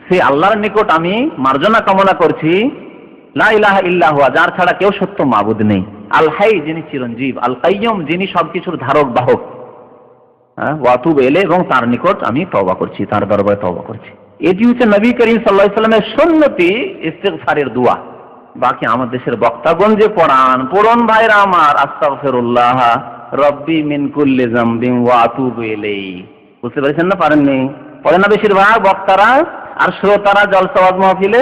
সে আল্লাহর নিকট আমি মার্জনা কামনা করছি, লা ইলাহা ইল্লা হুয়া, যার ছাড়া কেউ সত্য মাবুদ নেই, আল হাই যিনি চিরঞ্জীব, আল কাইয়্যুম যিনি সবকিছুর ধারক বাহক, ওয়া আতুবু ইলাইহি, এবং তার নিকট আমি তওবা করছি, তার দরবারে তওবা করছি। এটি হচ্ছে নবী করিম সাল্লাল্লাহু আলাইহি সাল্লামের সুন্নতি ইস্তিগফারের দোয়া। বাকি আমাদের দেশের বক্তাগণ যে পড়ুন ভাইরা আমার, আস্তাগফিরুল্লাহ রব্বি মিন কুল্লি যামবিন ওয়া আতুবু ইলাইহি। বুঝতে পেরেছেন না? পারেননি? পড়ে না বেশিরভাগ বক্তারা আর শ্রোতারা জলসা ওয়াজ মাহফিলে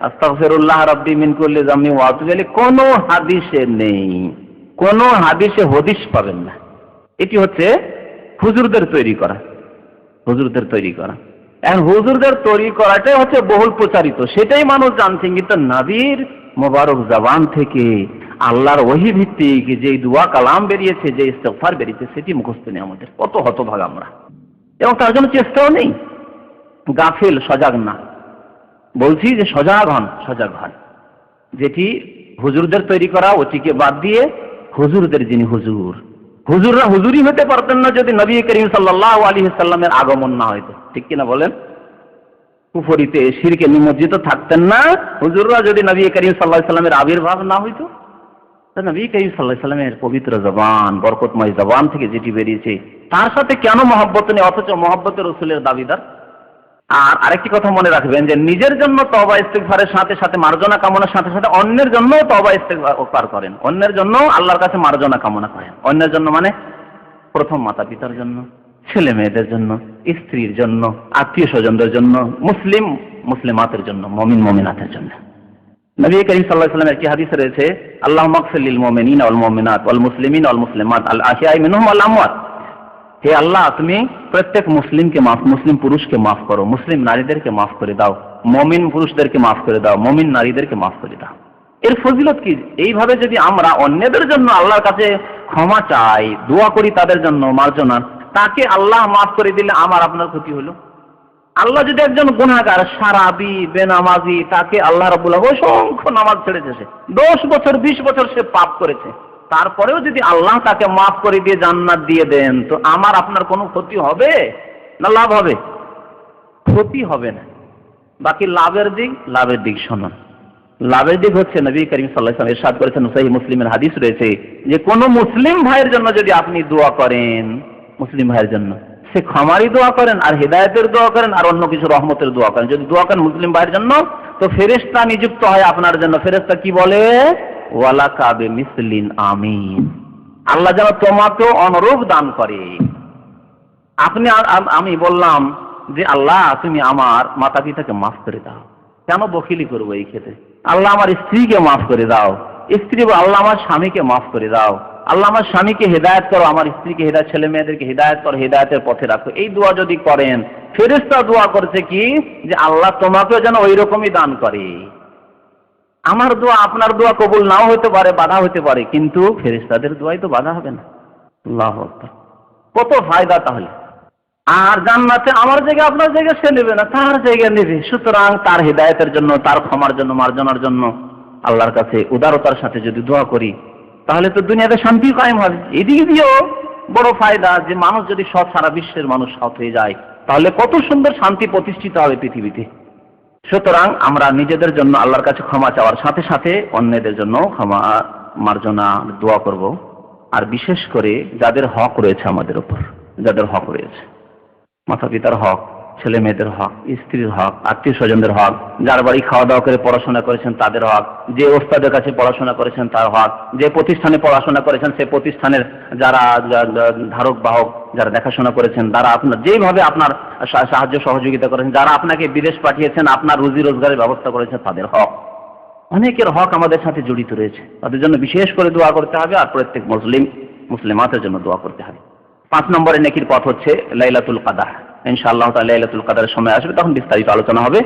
আস্তাগফিরুল্লাহ রব্বি মিন কুল্লি যামবিন ওয়া আতুবু ইলাইহি। কোনো হাদিসে নেই, কোনো হাদিসে হদিস পাবেন না। এটি হচ্ছে হুজুরদের তৈরি করা, হুজুরদের তৈরি করা। এখন হুজুরদের তৈরি করাটাই হচ্ছে বহুল প্রচারিত, সেটাই মানুষ জানছেন, কিন্তু নবীর মোবারক জবান থেকে আল্লাহর ওহী ভিত্তিক যে দোয়া কালাম বেরিয়েছে, যে ইস্তিগফার বেরিয়েছে, সেটি মুখস্থ নেই আমাদের। কত হতভাগা আমরা, এবং তার জন্য চেষ্টাও নেই। গাফিল, সজাগ না। বলছি যে সজাগ হন। যেটি হুজুরদের তৈরি করা, ওটিকে বাদ দিয়ে হুজুরদের যিনি হুজুররা হুজুরই হতে পারতেন না যদি নবী করিম সাল্লাল্লাহু আলাইহি সাল্লামের আগমন না হইতো। ঠিক কিনা বলেন? কুফরিতে শিরকে নিমজ্জিত থাকতেন না হুজুররা যদি নবী করিম সাল্লাল্লাহু আলাইহি সাল্লামের আবির্ভাব না হইতো। নবী করিম সাল্লাল্লাহু আলাইহি সাল্লামের পবিত্র জবান, বরকতময় জবান থেকে যেটি বেরিয়েছে, তার সাথে কেন মহব্বত নেই, অথচ মহব্বতের রাসূলের দাবিদার। আর আরেকটি কথা মনে রাখবেন যে নিজের জন্য তওবা ইস্তিগফারের সাথে সাথে, মার্জনা কামনার সাথে সাথে অন্যের জন্য তওবা ইস্তিগফার করেন, অন্যের জন্য আল্লাহর কাছে মার্জনা কামনা করেন। অন্যের জন্য মানে প্রথম মাতা পিতার জন্য, ছেলে মেয়েদের জন্য, স্ত্রীর জন্য, আত্মীয় স্বজনদের জন্য, মুসলিমাতের জন্য, মুমিন মুমিনাতের জন্য। নবী করিম সাল্লাল্লাহু আলাইহি ওয়াসাল্লামের একটি হাদিসে রয়েছে, আল্লাহুম্মা গফির লিল মুমিনিনা ওয়াল মুমিনাত ওয়াল মুসলিমিনা ওয়াল মুসলিমাত আল আহইয়াই মিনহুম ওয়াল আমওয়াত। হে আল্লাহ, তুমি প্রত্যেক মুসলিম পুরুষকে মাফ করো, মুসলিম নারীদেরকে মাফ করে দাও, মুমিন পুরুষদেরকে মাফ করে দাও, মুমিন নারীদেরকে মাফ করে দাও। এর ফজিলত কি? এইভাবে যদি আমরা অন্যদের জন্য আল্লাহর কাছে ক্ষমা চাই, দোয়া করি তাদের জন্য মার্জনা, তাকে আল্লাহ মাফ করে দিলে আমার আপনার ক্ষতি হলো। আল্লাহ যদি একজন গুনাহগার, সারাবি, বেনামাজি, তাকে আল্লাহ রাব্বুল আলামিন অসংখ্য নামাজ ছেড়েছে, সে 10 বছর 20 বছর সে পাপ করেছে, তারপরেও যদি আল্লাহ তাকে মাফ করে দিয়ে জান্নাত দিয়ে দেন, তো আমার আপনার কোনো ক্ষতি হবে না লাভ হবে? ক্ষতি হবে না। বাকি লাভের দিক শুনুন। লাভের দিক হচ্ছে, নবী করিম সাল্লাল্লাহু আলাইহি ওয়াসাল্লাম ইরশাদ করেছেন, সহিহ মুসলিমের হাদিস রয়েছে, যে কোন মুসলিম ভাইয়ের জন্য যদি আপনি দোয়া করেন, মুসলিম ভাইয়ের জন্য, সে ক্ষমারই দোয়া করেন আর হেদায়েতের দোয়া করেন আর অন্য কিছু রহমতের দোয়া করেন, যদি দোয়া করেন মুসলিম ভাইয়ের জন্য, তো ফেরেশতা নিযুক্ত হয় আপনার জন্য। ফেরেশতা কি বলে? ওয়ালাকা বিমিসলিন আমিন, আল্লাহ যেন তোমাকেও অনুরূপ দান করে। আমি বললাম যে আল্লাহ তুমি আমার মাতা পিতাকে মাফ করে দাও, কেন বখিলি করবো এই ক্ষেত্রে? আল্লাহ আমার স্ত্রীকে মাফ করে দাও, আল্লাহ আমার স্বামীকে মাফ করে দাও, আল্লাহ আমার স্বামীকে হেদায়েত করো, আমার স্ত্রীকে হেদায়েত, ছেলে মেয়েদেরকে হেদায়েত করো, হেদায়েতের পথে রাখো। এই দোয়া যদি করেন, ফেরেশতা দোয়া করছে কি, যে আল্লাহ তোমাকেও যেন ওই রকমই দান করে। আমার দোয়া আপনার দোয়া কবুল নাও হতে পারে, বাধা হতে পারে, কিন্তু ফেরেশতাদের দোয়াই তো বাধা হবে না। আল্লাহু আকবার, কত ফায়দা তাহলে। আর জান্নাতে আমার জায়গা আপনার জায়গা সে নেবে না, তার জায়গা নেবে। সুতরাং তার হেদায়েতের জন্য, তার ক্ষমার জন্য, মার্জনার জন্য আল্লাহর কাছে উদারতার সাথে যদি দোয়া করি, তাহলে তো দুনিয়াতে শান্তি কায়েম হবে। এদিকে দিয়েও বড় ফায়দা, যে মানুষ যদি সৎ, সারা বিশ্বের মানুষ সৎ হয়ে যায়, তাহলে কত সুন্দর শান্তি প্রতিষ্ঠিত হবে পৃথিবীতে। সুতরাং আমরা নিজেদের জন্য আল্লাহর কাছে ক্ষমা চাওয়ার সাথে সাথে অন্যদের জন্য ক্ষমা, মার্জনা, দোয়া করব। আর বিশেষ করে যাদের হক রয়েছে আমাদের উপর, যাদের হক রয়েছে, মাতা পিতার হক, ছেলে মেয়েদের হক, স্ত্রীর হক, আত্মীয় স্বজনদের হক, যার বাড়ি খাওয়া দাওয়া করে পড়াশোনা করেছেন তাদের হক, যে ওস্তাদের কাছে পড়াশোনা করেছেন তার হক, যে প্রতিষ্ঠানে পড়াশোনা করেছেন সেই প্রতিষ্ঠানের যারা ধারক বাহক, যারা দেখাশোনা করেছেন, যারা আপনার যেইভাবে আপনার সাহায্য সহযোগিতা করেছেন, যারা আপনাকে বিদেশ পাঠিয়েছেন, আপনার রুজি রোজগারের ব্যবস্থা করেছেন, তাদের হক। অনেকের হক আমাদের সাথে জড়িত রয়েছে, তাদের জন্য বিশেষ করে দোয়া করতে হবে। আর প্রত্যেক মুসলিমাতের জন্য দোয়া করতে হবে। 5 নম্বরে নেকির পথ হচ্ছে লাইলাতুল কদর। ইনশাআল্লাহ তাআলা লাইলাতুল কদরের সময় আসবে, তখন বিস্তারিত আলোচনা হবে।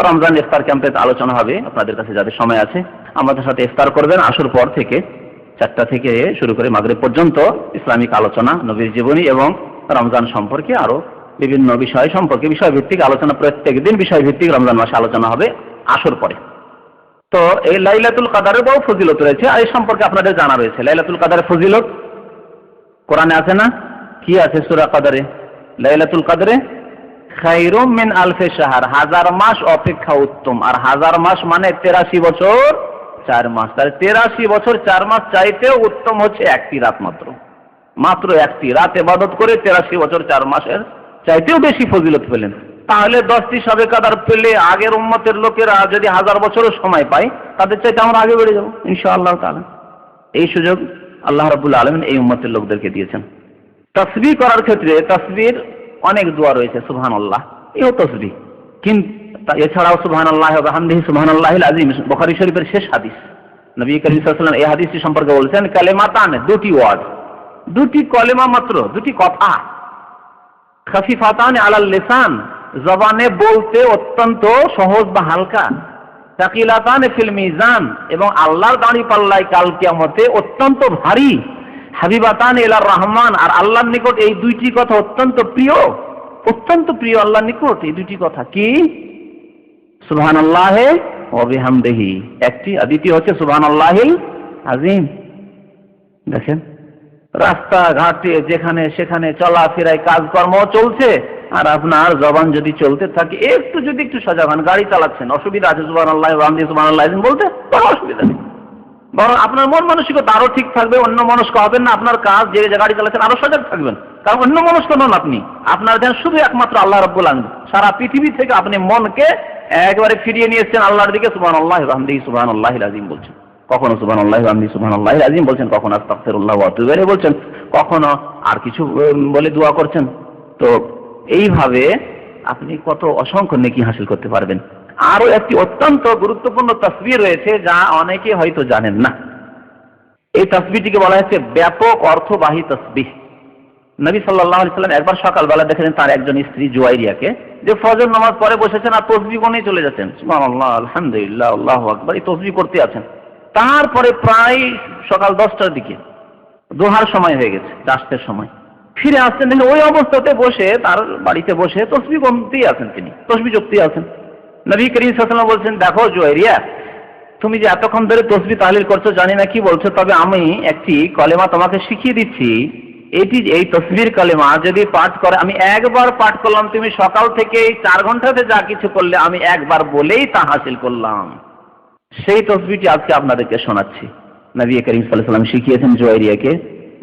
রমজান ইফতার ক্যাম্পে আলোচনা হবে। আপনাদের কাছে যাদের সময় আছে আমাদের সাথে ইফতার করবেন। আসর পর থেকে 4টা থেকে শুরু করে মাগরিব পর্যন্ত ইসলামিক আলোচনা, নবীর জীবনী এবং রমজান সম্পর্কে আরো বিভিন্ন বিষয় সম্পর্কে বিষয়ভিত্তিক আলোচনা, প্রত্যেক দিন বিষয়ভিত্তিক রমজান মাসে আলোচনা হবে আসর পরে। তো এই লাইলাতুল কদরের বড় ফজিলত রয়েছে, আর এই সম্পর্কে আপনাদের জানা রয়েছে। লাইলাতুল কদরের ফজিলত কোরআনে আছে না? কি আছে সূরা কদরে? লাইলাতুল কদরে খায়রুম মিন আলফি শাহর, 1000 মাস অপেক্ষা উত্তম। আর 1000 মাস মানে 83 বছর 4 মাস। তাহলে 83 বছর 4 মাস চাইতেও উত্তম হচ্ছে একটি রাত, মাত্র একটি রাত ইবাদত করে 83 বছর 4 মাসের চাইতেও বেশি ফজিলত পেলেন। তাহলে 10টি শবে কদর পেলে আগের উম্মতের লোকেরা যদি 1000 বছরও সময় পায়, তাদের চাইতে আমরা আগে বেড়ে যাব ইনশাআল্লাহ তাআলা। এই সুযোগ আল্লাহ রাব্বুল আলামিন এই উম্মতের লোকদেরকে দিয়েছেন। তাসবিহ করার ক্ষেত্রে তাসবিহর অনেক দোয়া রয়েছে, সুবহানাল্লাহ, এও তাসবিহ। কিন্তু এছাড়াও সুবহানাল্লাহি ওয়া বিহামদিহি সুবহানাল্লাহিল আযীম, বুখারী শরীফের শেষ হাদিস। নবী করিম সাল্লাল্লাহু আলাইহি ওয়াসাল্লাম এই হাদিসটি সম্পর্কে বলেছেন, কালেমাতান, 2টি ওয়ার্ড, 2টি কলেমা মাত্র, 2টি কথা, খাফিফাতান আলাল লিসান, জবানে বলতে অত্যন্ত সহজ বা হালকা, তাকিলাতান ফিল মিজান, এবং আল্লাহর দাঁড়িপাল্লায় কাল কিয়ামতে অত্যন্ত ভারী, হাবিবাতান ইলার রহমান, আর আল্লাহর নিকট এই 2টি কথা অত্যন্ত প্রিয়, অত্যন্ত প্রিয় আল্লাহর নিকট এই 2টি কথা। কি? সুবহানাল্লাহি ওয়া বিহামদিহি একটি, আর দ্বিতীয় হচ্ছে সুবহানাল্লাহিল আযীম। দেখেন, রাস্তাঘাটে যেখানে সেখানে চলাফেরায় কাজকর্ম চলছে, আর আপনার জবান যদি চলতে থাকে, একটু সজাগ হন, গাড়ি চালাচ্ছেন, অসুবিধা আছে সুবহানাল্লাহি ওয়া বিহামদিহি সুবহানাল্লাহিল আযীম বলতে, কোনো অসুবিধা নেই। বরং আপনার মন মানসিকতা আরো ঠিক থাকবে, অন্য মনস্ক হবেন না। আপনার কাজ, যে গাড়ি চালাচ্ছেন, আরো সজাগ থাকবেন, কারণ অন্য মনস্ক নন আপনি। আপনার ধ্যান শুধু একমাত্র আল্লাহ রাব্বুল আলামিন। সারা পৃথিবী থেকে আপনি মনকে একবারে ফিরিয়ে নিয়ে এসেছেন আল্লাহর দিকে। সুবহানাল্লাহি ওয়া বিহামদিহি সুবহানাল্লাহিল আযীম বলছেন, কখনো সুবহানাল্লাহি ওয়া বিহামদিহি সুবহানাল্লাহিল আযীম বলছেন, কখনো আস্তাগফিরুল্লাহ ওয়া আতুবু ইলাইহি বলছেন, কখনো আর কিছু বলে দোয়া করছেন। তো এইভাবে আপনি কত অসংখ্য নেকি হাসিল করতে পারবেন। আরো একটি অত্যন্ত গুরুত্বপূর্ণ তাসবিহ রয়েছে যা অনেকে হয়তো জানেন না। এই তাসবিহটিকে বলা হচ্ছে ব্যাপক অর্থবাহী তাসবিহ। নবী সাল্লাল্লাহু আলাইহি সাল্লাম একবার সকালবেলা দেখেছেন তার একজন স্ত্রী জুয়াইরিয়াকে যে ফজর নামাজ পড়ে বসেছেন আর তাসবিহ গুনে চলে যাচ্ছেন, সুবহানাল্লাহ, আলহামদুলিল্লাহ, আল্লাহু আকবার, এই তাসবিহ করতে আছেন। তারপরে প্রায় সকাল 10টার দিকে দোহার সময় হয়ে গেছে, চাষের সময়, ফিরে আসছেন, দেখেন ওই অবস্থাতে বসে তার বাড়িতে বসে তাসবিহ গুনতেই আছেন, তিনি তাসবিহ জপতেই আছেন। নবী করিম সাল্লাল্লাহু আলাইহি ওয়াসাল্লাম বলছেন, দেখো জুয়াইরিয়া, তুমি যে এতক্ষণ ধরে তাসবিহ তাহলিল করছো জানি না কি বলছো, তবে আমি একটি কলেমা তোমাকে শিখিয়ে দিচ্ছি। এই তাসবিহর কলেমা যদি পাঠ করে, আমি একবার পাঠ করলাম, তুমি সকাল থেকে এই 4 ঘন্টাতে যা কিছু করলে আমি একবার বলেই তা হাসিল করলাম। সেই তাসবিহটি আজকে আপনাদেরকে শোনাচ্ছি। নবী করিম সাল্লাল্লাহু আলাইহি ওয়াসাল্লাম শিখিয়েছেন জুয়াইরিয়াকে,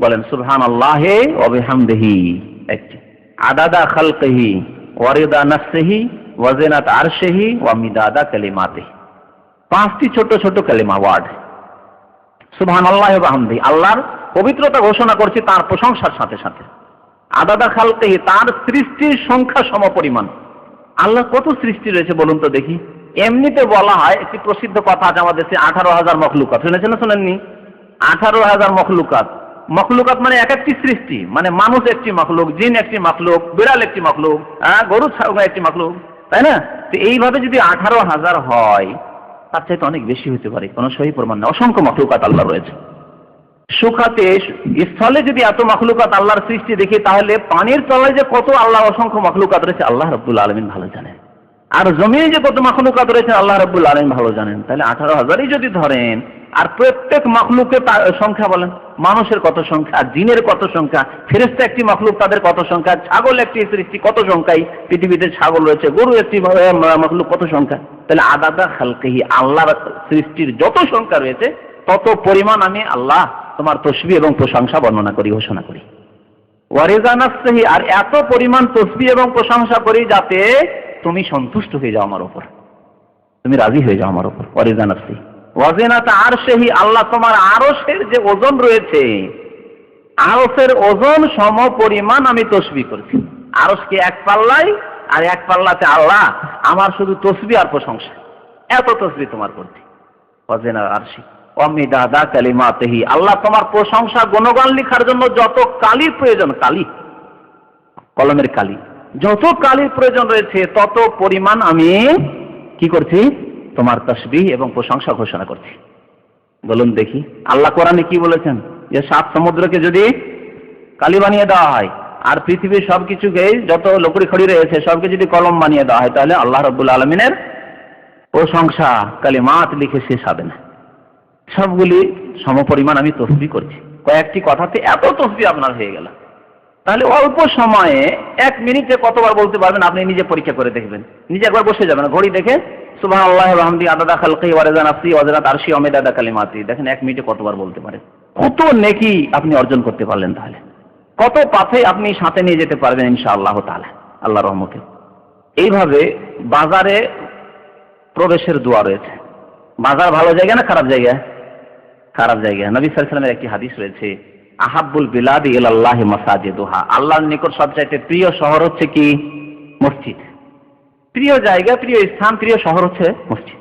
বলেন সুবহানাল্লাহি ওয়া বিহামদিহি, আদাদা খালকিহি ওয়া রিদা নাফসিহি ওয়া জিনাত আরশিহি ওয়া মিদাদা কালিমাতিহি। 5টি ছোট ছোট কালিমা, ওয়ার্ড। সুবহানাল্লাহি ওয়া বিহামদিহি, আল্লাহর পবিত্রতা ঘোষণা করছি তার প্রশংসার সাথে সাথে। আদাদা খালকিহি, তার সৃষ্টির সংখ্যা সমপরিমাণ। আল্লাহ কত সৃষ্টি রয়েছে বলুন তো দেখি। এমনিতে বলা হয়, একটি প্রসিদ্ধ কথা আছে আমাদের দেশে, 18,000 মখলুকাত। শুনেছেন না শোনেননি? 18,000 মখলুকাত। মখলুকাত মানে এক একটি সৃষ্টি, মানে মানুষ একটি মখলুক, জিন একটি মখলুক, বিড়াল একটি মখলুক, গরু ছাগল একটি মখলুক, তাই না? তো এইভাবে যদি 18,000 হয়, তার চাইতে অনেক বেশি হতে পারে, কোনো সহি প্রমাণ নেই। অসংখ্য মখলুকাত আল্লাহ রয়েছে। সুখাতে স্থলে যদি এত মখলুকাত আল্লাহর সৃষ্টি দেখি, তাহলে পানির তলায় যে কত আল্লাহ অসংখ্য মখলুকাত রয়েছে আল্লাহ রাব্বুল আলামিন ভালো জানেন। আর জমিনে যে কত মখলুকাত রয়েছে আল্লাহ রাব্বুল আলামিন ভালো জানেন। তাহলে 18,000ই যদি ধরেন, আর প্রত্যেক মখলুকের সংখ্যা বলেন, মানুষের কত সংখ্যা, জিনের কত সংখ্যা, ফেরেশতা একটি মখলুক তাদের কত সংখ্যা, ছাগল একটি সৃষ্টি কত সংখ্যায় পৃথিবীতে ছাগল রয়েছে, গরু একটি মখলুক কত সংখ্যা। তাহলে আদাদা খালকিহি, আল্লাহর সৃষ্টির যত সংখ্যা রয়েছে তত পরিমাণ আমি আল্লাহ তোমার তাসবিহ এবং প্রশংসা বর্ণনা করি, ঘোষণা করি। ওয়ারিদা নাফসিহি, আর এত পরিমাণ তাসবিহ এবং প্রশংসা করি যাতে তুমি সন্তুষ্ট হয়ে যাও আমার উপর, তুমি রাজি হয়ে যাও আমার উপর। ওয়ারিদা নাফসিহি ওয়াজিনাত আরশিহি, আল্লাহ তোমার আরশের যে ওজন রয়েছে, আরশের ওজন সম পরিমাণ আমি তাসবিহ করছি। আরশকে এক পাল্লায়, আর এক পাল্লাতে আল্লাহ আমার শুধু তাসবিহ আর প্রশংসা, এত তাসবিহ তোমার করছি। ওয়াজিনাত আরশি ওয়া মিদাদা কালিমাতিহি, আল্লাহ তোমার প্রশংসা গুণগান লেখার জন্য যত কালির প্রয়োজন, কালি, কলমের কালি, যত কালির প্রয়োজন রয়েছে তত পরিমাণ আমি কি করছি, তোমার তাসবিহ এবং প্রশংসা ঘোষণা করছি। বলুন দেখি, আল্লাহ কোরআনে কি বলেছেন? যে 7 সমুদ্রকে যদি কালি বানিয়ে দেওয়া হয়, আর পৃথিবীর সবকিছুকে, যত লকড়ি খড়ি রয়েছে সবকে যদি কলম বানিয়ে দেওয়া হয়, তাহলে আল্লাহ রাব্বুল আলামিনের প্রশংসা কালিমাত লিখে শেষ হবে না। সবগুলি সমপরিমাণ আমি তাসবিহ করছি। কয়েকটি কথাতে এত তাসবিহ আপনার হয়ে গেল, তাহলে অল্প সময়ে 1 মিনিটে কতবার বলতে পারবেন আপনি নিজে পরীক্ষা করে দেখবেন। নিজে একবার বসে যাবেন, ঘড়ি দেখে সুবহানাল্লাহি ওয়া বিহামদিহি আদাদা খালকিহি ওয়া রিদা নাফসিহি ওয়া জিনাত আরশিহি ওয়া মিদাদা কালিমাতিহি। দেখেন 1 মিনিটে কতবার বলতে পারেন, কত নেকি আপনি অর্জন করতে পারলেন, তাহলে কত পাথে আপনি সাথে নিয়ে যেতে পারবেন ইনশাআল্লাহ তাআলা আল্লাহর রহমতে। এইভাবে বাজারে প্রবেশের দোয়া রয়েছে। বাজার ভালো জায়গা না খারাপ জায়গা? খারাপ জায়গা। নবী সাল্লাল্লাহু আলাইহি ওয়াসাল্লামের একটি হাদিস রয়েছে, আহাব্বুল বিলাদি ইলাল্লাহি মাসাজিদুহা, আল্লাহর নিকট সবচাইতে প্রিয় শহর হচ্ছে কি? মসজিদ। প্রিয় জায়গা, প্রিয় স্থান, প্রিয় শহর হচ্ছে মসজিদ।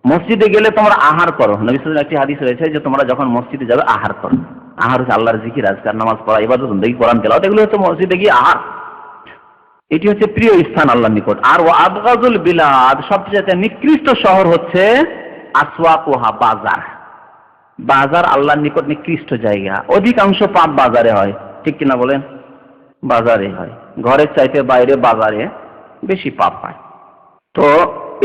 মসজিদে গেলে তোমরা আহার করো। নবী সাল্লাল্লাহু আলাইহি ওয়াসাল্লামের একটি হাদিস রয়েছে যে তোমরা যখন মসজিদে যাবে আহার করো। আহার হচ্ছে আল্লাহর জিকির, আজকার, নামাজ পড়া, ইবাদত, বন্দেগী, কোরআন তেলাওয়াত, এগুলো হচ্ছে মসজিদে গিয়ে আহার। এটি হচ্ছে প্রিয় স্থান আল্লাহর নিকট। আর ওয়া আবগাজুল বিলাদ, সবচেয়ে নিকৃষ্ট শহর হচ্ছে আসওয়াকুহা, বাজার। বাজার আল্লাহর নিকট নিকৃষ্ট জায়গা। অধিকাংশ পাপ বাজারে হয়, ঠিক কিনা বলেন? বাজারে হয়। ঘরের চাইতে বাইরে বাজারে বেশি পাপ হয়। তো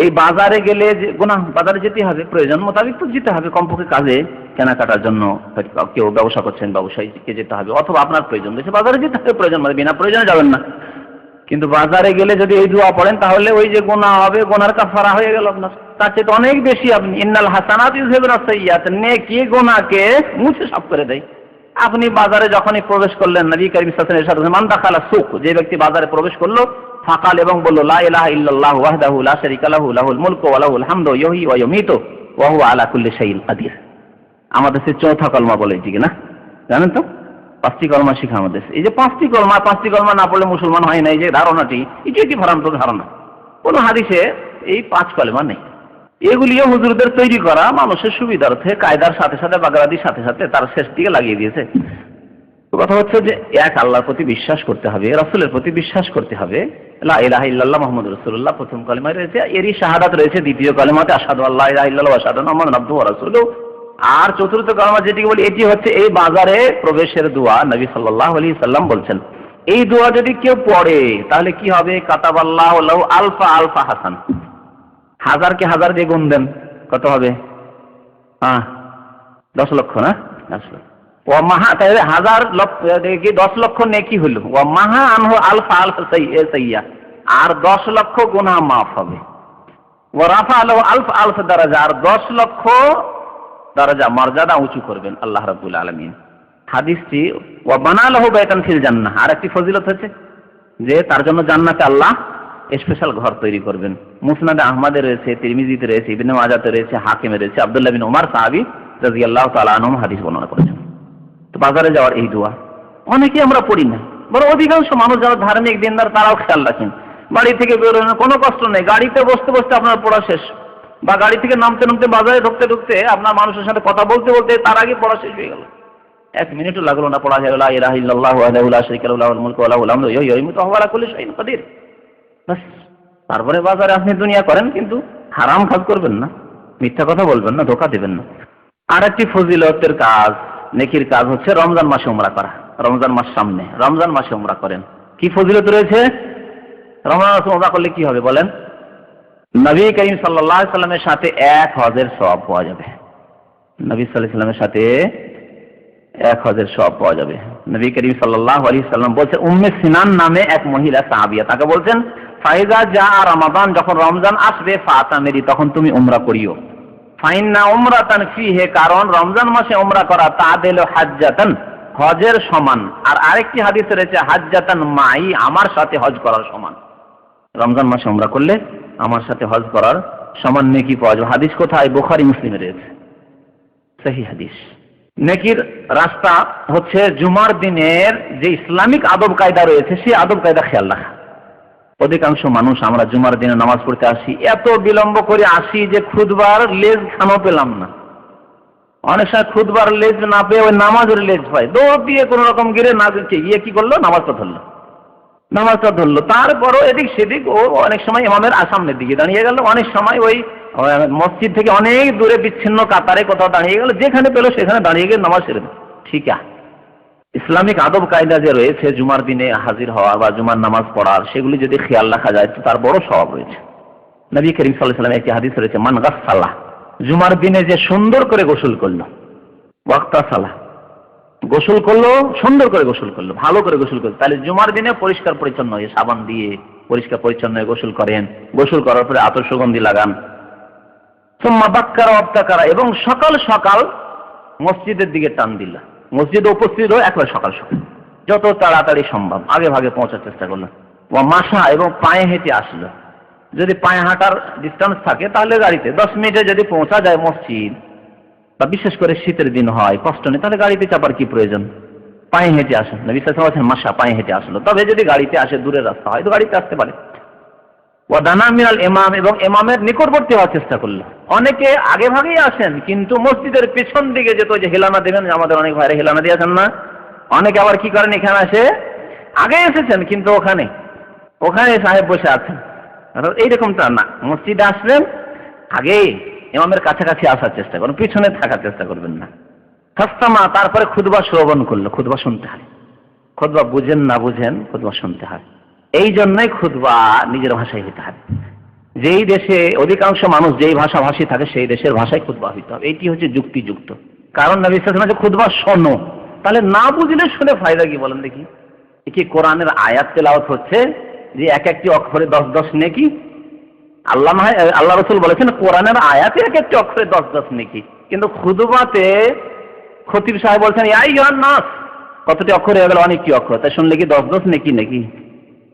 এই বাজারে গেলে যে গুনাহ, বাজারে যেতে হবে, প্রয়োজন মোতাবেক তো যেতে হবে, কমপক্ষে কাজে কেনাকাটার জন্য, কেউ ব্যবসা করছেন ব্যবসায়ীকে যেতে হবে, অথবা আপনার প্রয়োজন রয়েছে বাজারে যেতে হবে, প্রয়োজন মানে বিনা প্রয়োজনে যাবেন না। কিন্তু বাজারে গেলে যদি এই দোয়া পড়েন তাহলে ওই যে গুনাহ হবে, গুনার কাফারা হয়ে গেল আপনার। তার চেয়ে অনেক বেশি আপনি ইন্নাল হাসানাত ইউযহিবুন আস-সাইয়্যাত, নেকি গুনাহকে মুছে সাফ করে দেয়। আপনি বাজারে যখনই প্রবেশ করলেন, নবী কারীম সাল্লাল্লাহু আলাইহি ওয়াসাল্লাম এরশাদ, মান দাখালা সুক, যে ব্যক্তি বাজারে প্রবেশ করলো, ফাকাল, এবং বলল, লা ইলাহা ইল্লাল্লাহু ওয়াহদাহু লা শারীকা লাহু লাহুল মুলকু ওয়া লাহুল হামদু ইউহয়ি ওয়া ইউমীতু ওয়া হুয়া আলা কুল্লি শাইইন কাদির। আমাদের সে চৌথা কলমা বলে, ঠিক না? জানেন তো? 5টি কলমা শিখা আমাদের। এই যে 5টি কলমা না পড়লে মুসলমান হয় না, এই যে ধারণাটি, এটি একটি ভ্রান্ত ধারণা। কোন হাদিসে এই 5 কলমা নেই। এগুলিও হুজুরদের তৈরি করা, মানুষের সুবিধার্থে কায়দার সাথে সাথে বাগদাদির সাথে সাথে তার শেষ দিকে লাগিয়ে দিয়েছে। কথা হচ্ছে যে এক আল্লাহর প্রতি বিশ্বাস করতে হবে, রাসূলের প্রতি বিশ্বাস করতে হবে। লা ইলাহা ইল্লাল্লাহ মুহাম্মাদুর রাসূলুল্লাহ প্রথম কালিমায় রয়েছে, এরই শাহাদাত রয়েছে দ্বিতীয় কালিমাতে, আশহাদু আল্লা ইলাহা ইল্লাল্লাহ ওয়া আশহাদু আন্না মুহাম্মাদান আবদুহু ওয়া রাসূলুহু। আর চতুর্থ কালিমা যেটিকে বলি, এটি হচ্ছে এই বাজারে প্রবেশের দোয়া। নবী সাল্লাল্লাহু আলাইহি সাল্লাম বলছেন, এই দোয়া যদি কেউ পড়ে তাহলে কি হবে? কাতাবাল্লাহু লাহু আলফা আলফা হাসান। হাজারকে হাজার দিয়ে গুণ দেন, কত হবে? 10 লক্ষ না? 10 লক্ষ। ও মাহা, তাহলে 10 লক্ষ নেকি হলো। ও মাহা আনহু আলফা আলফা সাইয়্যা, আর 10 লক্ষ গুনাহ মাফ হবে। ও রাফা আলাহু আলফা আলফা দারাজা, আর 10 লক্ষ দরজা মর্যাদা উঁচু করবেন আল্লাহ রাব্বুল আলামিন। হাদিসটি ওয়া বানা লাহু বাইতান ফিল জান্নাহ, আর একটি ফজিলত হচ্ছে যে তার জন্য জান্নাতে আল্লাহ স্পেশাল ঘর তৈরি করবেন। মুসনাদে আহমদে রয়েছে, তিরমিজিতে রয়েছে, ইবনে মাজাতে রয়েছে, হাকিমে রয়েছে। আব্দুল্লাহ বিন উমর সাহাবী রাদিয়াল্লাহু তাআলা আনহু হাদিস বর্ণনা করেছেন। তো বাজারে যাওয়ার এই দোয়া অনেকেই আমরা পড়ি না, বরং অধিকাংশ মানুষ যারা ধার্মিক দিনদার তারাও খেয়াল রাখেন। বাড়ি থেকে বেরোনোর কোনো কষ্ট নেই, গাড়িতে বসতে বসতে আপনার পড়া শেষ, বা গাড়ি থেকে নামতে নামতে বাজারে ঢুকতে ঢুকতে আপনার মানুষের সাথে কথা বলতে বলতে তার আগে পড়া শেষ হয়ে গেল। 1 মিনিটও লাগলো না, পড়া হয়ে গেল লা ইলাহা ইল্লাল্লাহু ওয়াহদাহু লা শারীকা লাহু লাহুল মুলকু ওয়া লাহুল হামদু ইউহয়ী ওয়া আলা কুল্লি শাইইন কাদির। বাস। তারপরে বাজারে আপনি দুনিয়া করেন, কিন্তু হারাম কাজ করবেন না, মিথ্যা কথা বলবেন না, ধোঁকা দেবেন না। আর একটি ফজিলতের কাজ, নেকির কাজ হচ্ছে রমজান মাসে উমরা করা। রমজান মাস সামনে, রমজান মাসে উমরা করেন। কি ফজিলত রয়েছে? রমজান মাসে উমরা করলে কি হবে বলেন? নবী করিম সাল্লাল্লাহু আলাইহি সাল্লামের সাথে 1 হজের সওয়াব পাওয়া যাবে। নবী সাল্লাল্লাহু আলাইহি সাল্লামের সাথে 1 হজের সওয়াব পাওয়া যাবে। নবী করিম সাল্লাল্লাহু আলাইহি সাল্লাম বলছেন, উম্মে সিনান নামে এক মহিলা সাহাবিয়া, তাকে বলছেন, ফাইজা জা রমাদান, যখন রমজান আসবে, ফাতামিরি, তখন তুমি উমরা করিও। ফাইন্না উমরাতান ফিহে, কারণ রমজান মাসে উমরা করা তাদেলু হাজ্জাতান, হজের সমান। আর আরেকটি হাদিসে রয়েছে, হাজ্জাতান মাই, আমার সাথে হজ করার সমান। রমজান মাসে উমরা করলে আমার সাথে হজ করার সমান নেকি পাওয়া যাবে। হাদিস কোথায়? বুখারী মুসলিমে রয়েছে, সহিহ হাদিস। নেকির রাস্তা হচ্ছে জুমার দিনের যে ইসলামিক আদব কায়দা রয়েছে, সেই আদব কায়দা খেয়াল রাখা। অধিকাংশ মানুষ আমরা জুমার দিনে নামাজ পড়তে আসি, এত বিলম্ব করে আসি যে খুতবার লেজ খানো পেলাম না। অনেক সময় খুতবার লেজ না পেয়ে ওই নামাজের লেজ পায়, দৌড় দিয়ে কোন রকম গিরে না গিয়ে কি করলো, নামাজটা ধরলো। তারপরও এদিক সেদিক ও অনেক সময় ইমামের সামনের দিকে দাঁড়িয়ে গেল, অনেক সময় ওই মসজিদ থেকে অনেক দূরে বিচ্ছিন্ন কাতারে কোথাও দাঁড়িয়ে গেল, যেখানে পেলো সেখানে দাঁড়িয়ে গিয়ে নামাজ সেরে দেয়। ঠিক আছে, ইসলামিক আদব কায়দা যে রয়েছে জুমার দিনে হাজির হওয়ার বা জুমার নামাজ পড়ার, সেগুলি যদি খেয়াল রাখা যায় তো তার বড় স্বভাব রয়েছে। নবী করিম সাল্লাল্লাহু আলাইহি ওয়াসাল্লাম একটি হাদিস রয়েছে, মান গাসসালা, জুমার দিনে যে সুন্দর করে গোসল করলো, ওয়াক্তাসালা, গোসল করলো, সুন্দর করে গোসল করলো, ভালো করে গোসল করলো, তাহলে জুমার দিনে পরিষ্কার পরিচ্ছন্ন হয়ে সাবান দিয়ে পরিষ্কার পরিচ্ছন্ন হয়ে গোসল করেন। গোসল করার পরে আতর সুগন্ধি লাগান। সুম্মা বাক্কারা ওয়াবতাকারা, এবং সকাল সকাল মসজিদের দিকে টান দিল, মসজিদে উপস্থিত হয়ে একবার সকাল সকাল যত তাড়াতাড়ি সম্ভব আগে ভাগে পৌঁছার চেষ্টা করলো। ও মাসা, এবং পায়ে হেঁটে আসলো। যদি পায়ে হাঁটার ডিস্টেন্স থাকে তাহলে গাড়িতে 10 মিনিটে যদি পৌঁছা যায় মসজিদ, বা বিশেষ করে শীতের দিন হয়, কষ্ট নেই, তাহলে গাড়িতে চাপার কি প্রয়োজন? পায়ে হেঁটে আসেন। নবী সাল্লাল্লাহু আলাইহি ওয়াসাল্লাম মাসা, পায়ে হেঁটে আসলো। তবে যদি গাড়িতে আসে, দূরের রাস্তা হয়, তো গাড়িতে আসতে পারে। ও দানা মিনাল ইমাম, এবং ইমামের নিকটবর্তী হওয়ার চেষ্টা করলো। অনেকে আগে ভাগেই আসেন, কিন্তু মসজিদের পেছন দিকে যেত, যে হেলানা দেবেন, আমাদের অনেক ভাইরা হেলানা দিয়ে আসেন না। অনেকে আবার কি করেন, এখানে আসে, আগে এসেছেন কিন্তু ওখানে সাহেব বসে আছেন। এইরকমটা না, মসজিদে আসলেন আগে ইমামের কাছাকাছি আসার চেষ্টা করুন, পিছনে থাকার চেষ্টা করবেন না। খাস্তামা, তারপরে খুতবা শ্রবণ করলো। খুতবা শুনতে হয়, খুতবা বুঝেন না বুঝেন, খুতবা শুনতে হয়। এই জন্যই খুতবা নিজের ভাষায় হতে হবে। যেই দেশে অধিকাংশ মানুষ যেই ভাষাভাষী থাকে, সেই দেশের ভাষায় খুতবা হইতে হবে। এইটি হচ্ছে যুক্তিযুক্ত। কারণ নবী সাল্লাল্লাহু আলাইহি ওয়াসাল্লাম খুতবা শোনো, তাহলে না বুঝলে শুনে ফায়দা কি বলেন দেখি? কি কোরআনের আয়াত তেলাওয়াত হচ্ছে যে এক একটি অক্ষরে 10 নেকি? আল্লাহ রাসূল বলেছেন কোরআনের আয়াতে এক একটি অক্ষরে 10 নেকি, কিন্তু খুতবাতে খতিব সাহেব বলছেন ইয়া আইয়ুহান নাস, কতটি অক্ষর হয়ে গেল? অনেকটি অক্ষর, তাই শুনলে কি 10 নেকি নাকি?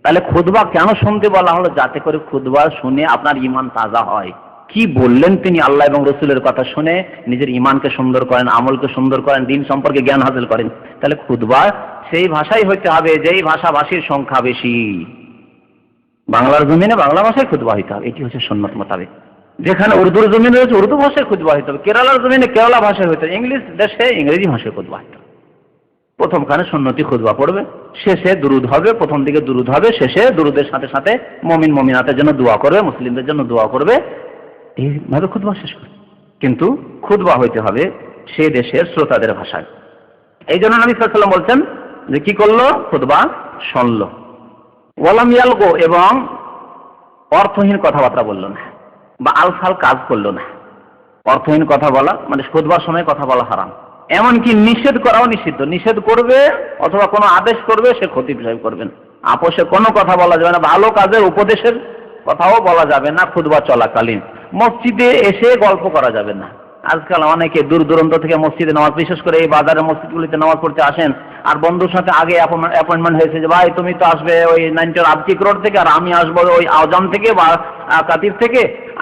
তাহলে খুতবা কেন শুনতে বলা হলো? যাতে করে খুতবা শুনে আপনার ঈমান তাজা হয়, কি বললেন তিনি আল্লাহ এবং রসুলের কথা শুনে নিজের ইমানকে সুন্দর করেন, আমলকে সুন্দর করেন, দিন সম্পর্কে জ্ঞান হাসিল করেন। তাহলে খুতবা সেই ভাষাই হইতে হবে যেই ভাষাভাষীর সংখ্যা বেশি। বাংলার জমিনে বাংলা ভাষায় খুতবা হইতে হবে, এটি হচ্ছে সুন্নত মোতাবেক। যেখানে উর্দুর জমিনে রয়েছে উর্দু ভাষায় খুতবা হইতে হবে, কেরালার জমিনে কেরালা ভাষায় হইতে হবে, ইংলিশ দেশে ইংরেজি ভাষায় খুতবা হইতে হবে। প্রথমখানে সুন্নতি খুতবা পড়বে, শেষে দুরুদ হবে, প্রথম দিকে দুরুদ হবে, শেষে দুরুদের সাথে সাথে মুমিন মুমিনাতের জন্য দোয়া করবে, মুসলিমদের জন্য দোয়া করবে, এইভাবে খুতবা শেষ করবে। কিন্তু খুতবা হইতে হবে সে দেশের শ্রোতাদের ভাষায়। এই জন্য নবী সাল্লাল্লাহু আলাইহি ওয়াসাল্লাম বলছেন যে কি করলো, খুতবা শুনলো। ওয়ালাম ইয়ালগো, এবং অর্থহীন কথাবার্তা বললো না বা আলফাল কাজ করলো না। অর্থহীন কথা বলা মানে খুতবার সময় কথা বলা হারাম। এমনকি নিষেধ করাও নিষিদ্ধ। নিষেধ করবে অথবা কোনো আদেশ করবে সে খতিব সাহেব করবেন, আপোষে কোনো কথা বলা যাবে না, ভালো কাজের উপদেশের কথাও বলা যাবে না খুতবা চলাকালীন। মসজিদে এসে গল্প করা যাবে না। আজকাল অনেকে দূর দূরান্ত থেকে মসজিদে নামাজ, বিশেষ করে এই বাজারের মসজিদগুলিতে নামাজ পড়তে আসেন, আর বন্ধুর সাথে আগে অ্যাপয়েন্টমেন্ট হয়েছে যে ভাই তুমি তো আসবে ওই 90 আবতিক রোড থেকে, আর আমি আসবো ওই আওজাম থেকে বা কাতির থেকে,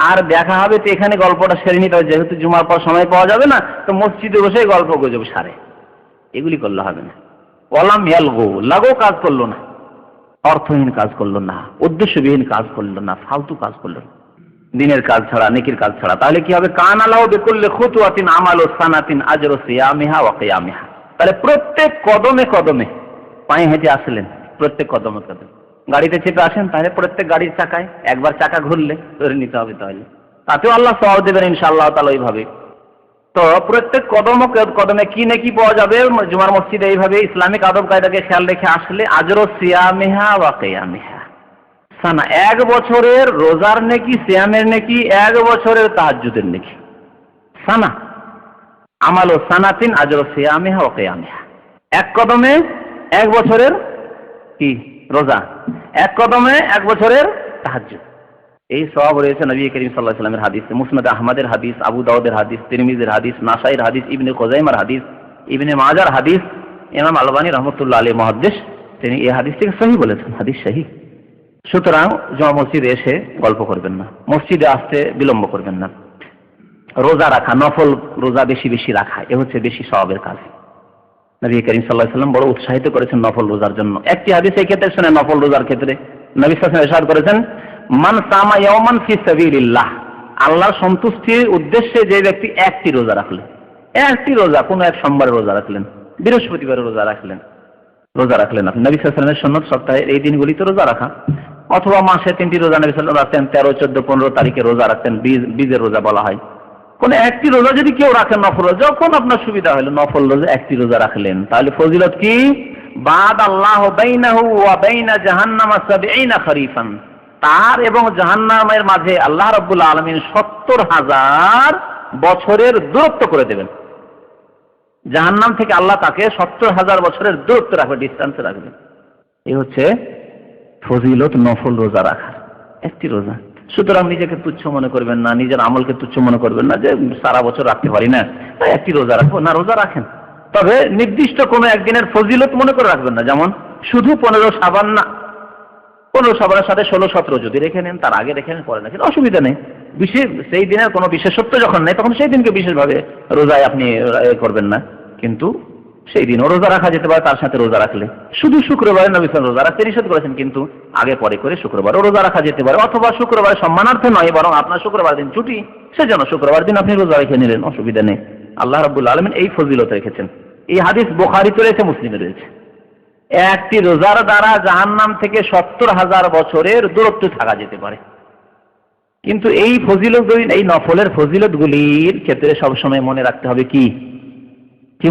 আর দেখা হবে তো এখানে গল্পটা সেরে নিতে হবে, যেহেতু জুমার পর সময় পাওয়া যাবে না, তো মসজিদে বসে গল্প গুজব সারে। এগুলি করলে হবে না। ওয়ালাম ইয়ালগু, লাগো কাজ করলো না, অর্থহীন কাজ করলো না, উদ্দেশ্যবিহীন কাজ করলো না, ফালতু কাজ করলো না, দিনের কাজ ছাড়া, নেকির কাজ ছাড়া। তাহলে কি হবে, কান আলাহু বিকুল্লি খুতওয়াতিন আমালু সানাতিন আজরু সিয়ামিহা ওয়া কিয়ামিহা। তাহলে প্রত্যেক কদমে কদমে, পায়ে হেঁটে আসলেন, প্রত্যেক কদমে কদমে, গাড়িতে চেপে আসেন, তাহলে প্রত্যেক গাড়ির চাকায় একবার চাকা ঘুরলে ধরে নিতে হবে, তাহলে তাতেও আল্লাহ সওয়াব দেবেন ইনশাআল্লাহ তাআলা ওইভাবে। তো প্রত্যেক কদম কদমে কি নাকি পাওয়া যাবে, জুমার মসজিদে এইভাবে ইসলামিক আদব কায়দাকে খেয়াল রেখে আসলে আজরু সিয়ামিহা ওয়া কিয়ামিহা, সানা, 1 বছরের রোজার নেকি, সিয়ামের নেকি, 1 বছরের তাহাজ্জুদের নেকি। সানা আমালু সানাতিন আজরু সিয়ামিহা ওয়া কিয়ামিহা, এক কদমে 1 বছরের কি রোজা, এক কদমে 1 বছরের তাহাজ্জুদ। এই সওয়াব রয়েছে নবী করিম সাল্লাল্লাহু আলাইহি ওয়াসাল্লামের হাদিস, মুসনাদ আহমদের হাদিস, আবু দাউদের হাদিস, তিরমিজির হাদিস, নাসাইর হাদিস, ইবনে খুজাইমার হাদিস, ইবনে মাজার হাদিস। ইমাম আলবানী রাহমাতুল্লাহ আলাইহি মুহাদ্দিস, তিনি এই হাদিসটিকে সহিহ বলেছেন, হাদিস সহিহ। সুতরাং জমা মসজিদে এসে গল্প করবেন না, মসজিদে আসতে বিলম্ব করবেন না। রোজা রাখা, নফল রোজা বেশি বেশি রাখা, এ হচ্ছে বেশি সওয়াবের কাজ। নবী করিম সাল্লাল্লাহু আলাইহি ওয়াসাল্লাম বড় উৎসাহিত করেছেন নফল রোজার জন্য। একটি হাদিস এই ক্ষেত্রে শুনে, নফল রোজার ক্ষেত্রে নবী সাল্লাল্লাহু আলাইহি ওয়াসাল্লাম ইরশাদ করেছেন, মান সামা ইয়াওমান ফি সাবিলিল্লাহ, আল্লাহর সন্তুষ্টির উদ্দেশ্যে যে ব্যক্তি একটি রোজা রাখলেন, একটি রোজা, কোনো এক সোমবারের রোজা রাখলেন, বৃহস্পতিবারের রোজা রাখলেন, আপনি নবী সাল্লাল্লাহু আলাইহি ওয়াসাল্লামের সুন্নাত সপ্তাহে এই দিনগুলিতে রোজা রাখা, অথবা মাসে 3টি রোজা নবী সাল্লাল্লাহু আলাইহি ওয়াসাল্লাম রাখতেন, 13, 14, 15 তারিখে রোজা রাখতেন, বীজের রোজা বলা হয়। কোন একটি রোজা যদি কেউ রাখেন নফল, যখন আপনার সুবিধা হলো নফল রোজা একটি রোজা রাখলেন, তাহলে ফজিলত কি, বাদ আল্লাহু বাইনাহু ওয়া বাইনা জাহান্নাম 70 খরিফান, তার এবং জাহান্নামের মাঝে আল্লাহ রাব্বুল আলামিন 70,000 বছরের দূরত্ব করে দেবেন। জাহান্নাম থেকে আল্লাহ তাকে 70,000 বছরের দূরত্ব রাখবে, ডিস্টেন্সে রাখবে। এই হচ্ছে ফজিলত নফল রোজা রাখা, একটি রোজা। সুতরাং নিজেকে তুচ্ছ মনে করবেন না, নিজের আমলকে তুচ্ছ মনে করবেন না যে সারা বছর রাখতে পারি না, তাই একটি রোজা রাখবো না। রোজা রাখেন, তবে নির্দিষ্ট কোনো একদিনের ফজিলত মনে করে রাখবেন না। যেমন শুধু 15 শাবান না, 15 শাবানের সাথে 16, 17 যদি রেখে নেন, তার আগে রেখে নেন, পরে না, অসুবিধা নেই। বিশেষ সেই দিনের কোনো বিশেষত্ব যখন নেই, তখন সেই দিনকে বিশেষভাবে রোজায় আপনি করবেন না। কিন্তু সেই দিনও রোজা রাখা যেতে পারে, তার সাথে রোজা রাখলে। শুধু শুক্রবারে নবী সাল্লাল্লাহু আলাইহি ওয়াসাল্লাম রোজা রাখতে নিষেধ করেছেন, কিন্তু আগে পরে করে শুক্রবারও রোজা রাখা যেতে পারে, অথবা শুক্রবারের সম্মানার্থে নয়, বরং আপনার শুক্রবার দিন ছুটি, সেজন্য শুক্রবার দিন আপনি রোজা রেখে নিলেন, অসুবিধা নেই। আল্লাহ রাব্বুল আলামিন এই ফজিলত রেখেছেন। এই হাদিস বুখারীতে রয়েছে, মুসলিমে রয়েছে। একটি রোজার দ্বারা জাহান্নাম থেকে 70,000 বছরের দূরত্ব থাকা যেতে পারে। কিন্তু এই ফজিলত, এই নফলের ফজিলতগুলির ক্ষেত্রে সবসময় মনে রাখতে হবে কি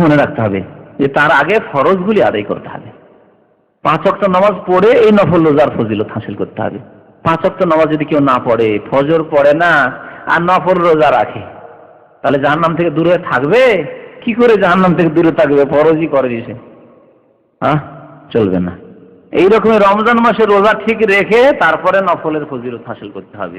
মনে রাখতে হবে, যে তার আগে ফরজগুলি আদায় করতে হবে। 5 ওয়াক্ত নামাজ পড়ে এই নফল রোজার ফজিলত হাসিল করতে হবে। 5 ওয়াক্ত নামাজ যদি কেউ না পড়ে, ফজর পড়ে না, আর নফল রোজা রাখে, তাহলে জাহান্নাম থেকে দূরে থাকবে কি করে? জাহান্নাম থেকে দূরে থাকবে, ফরজই করে দিয়েছে, চলবে না। এইরকমই রমজান মাসে রোজা ঠিক রেখে তারপরে নফলের ফজিলত হাসিল করতে হবে।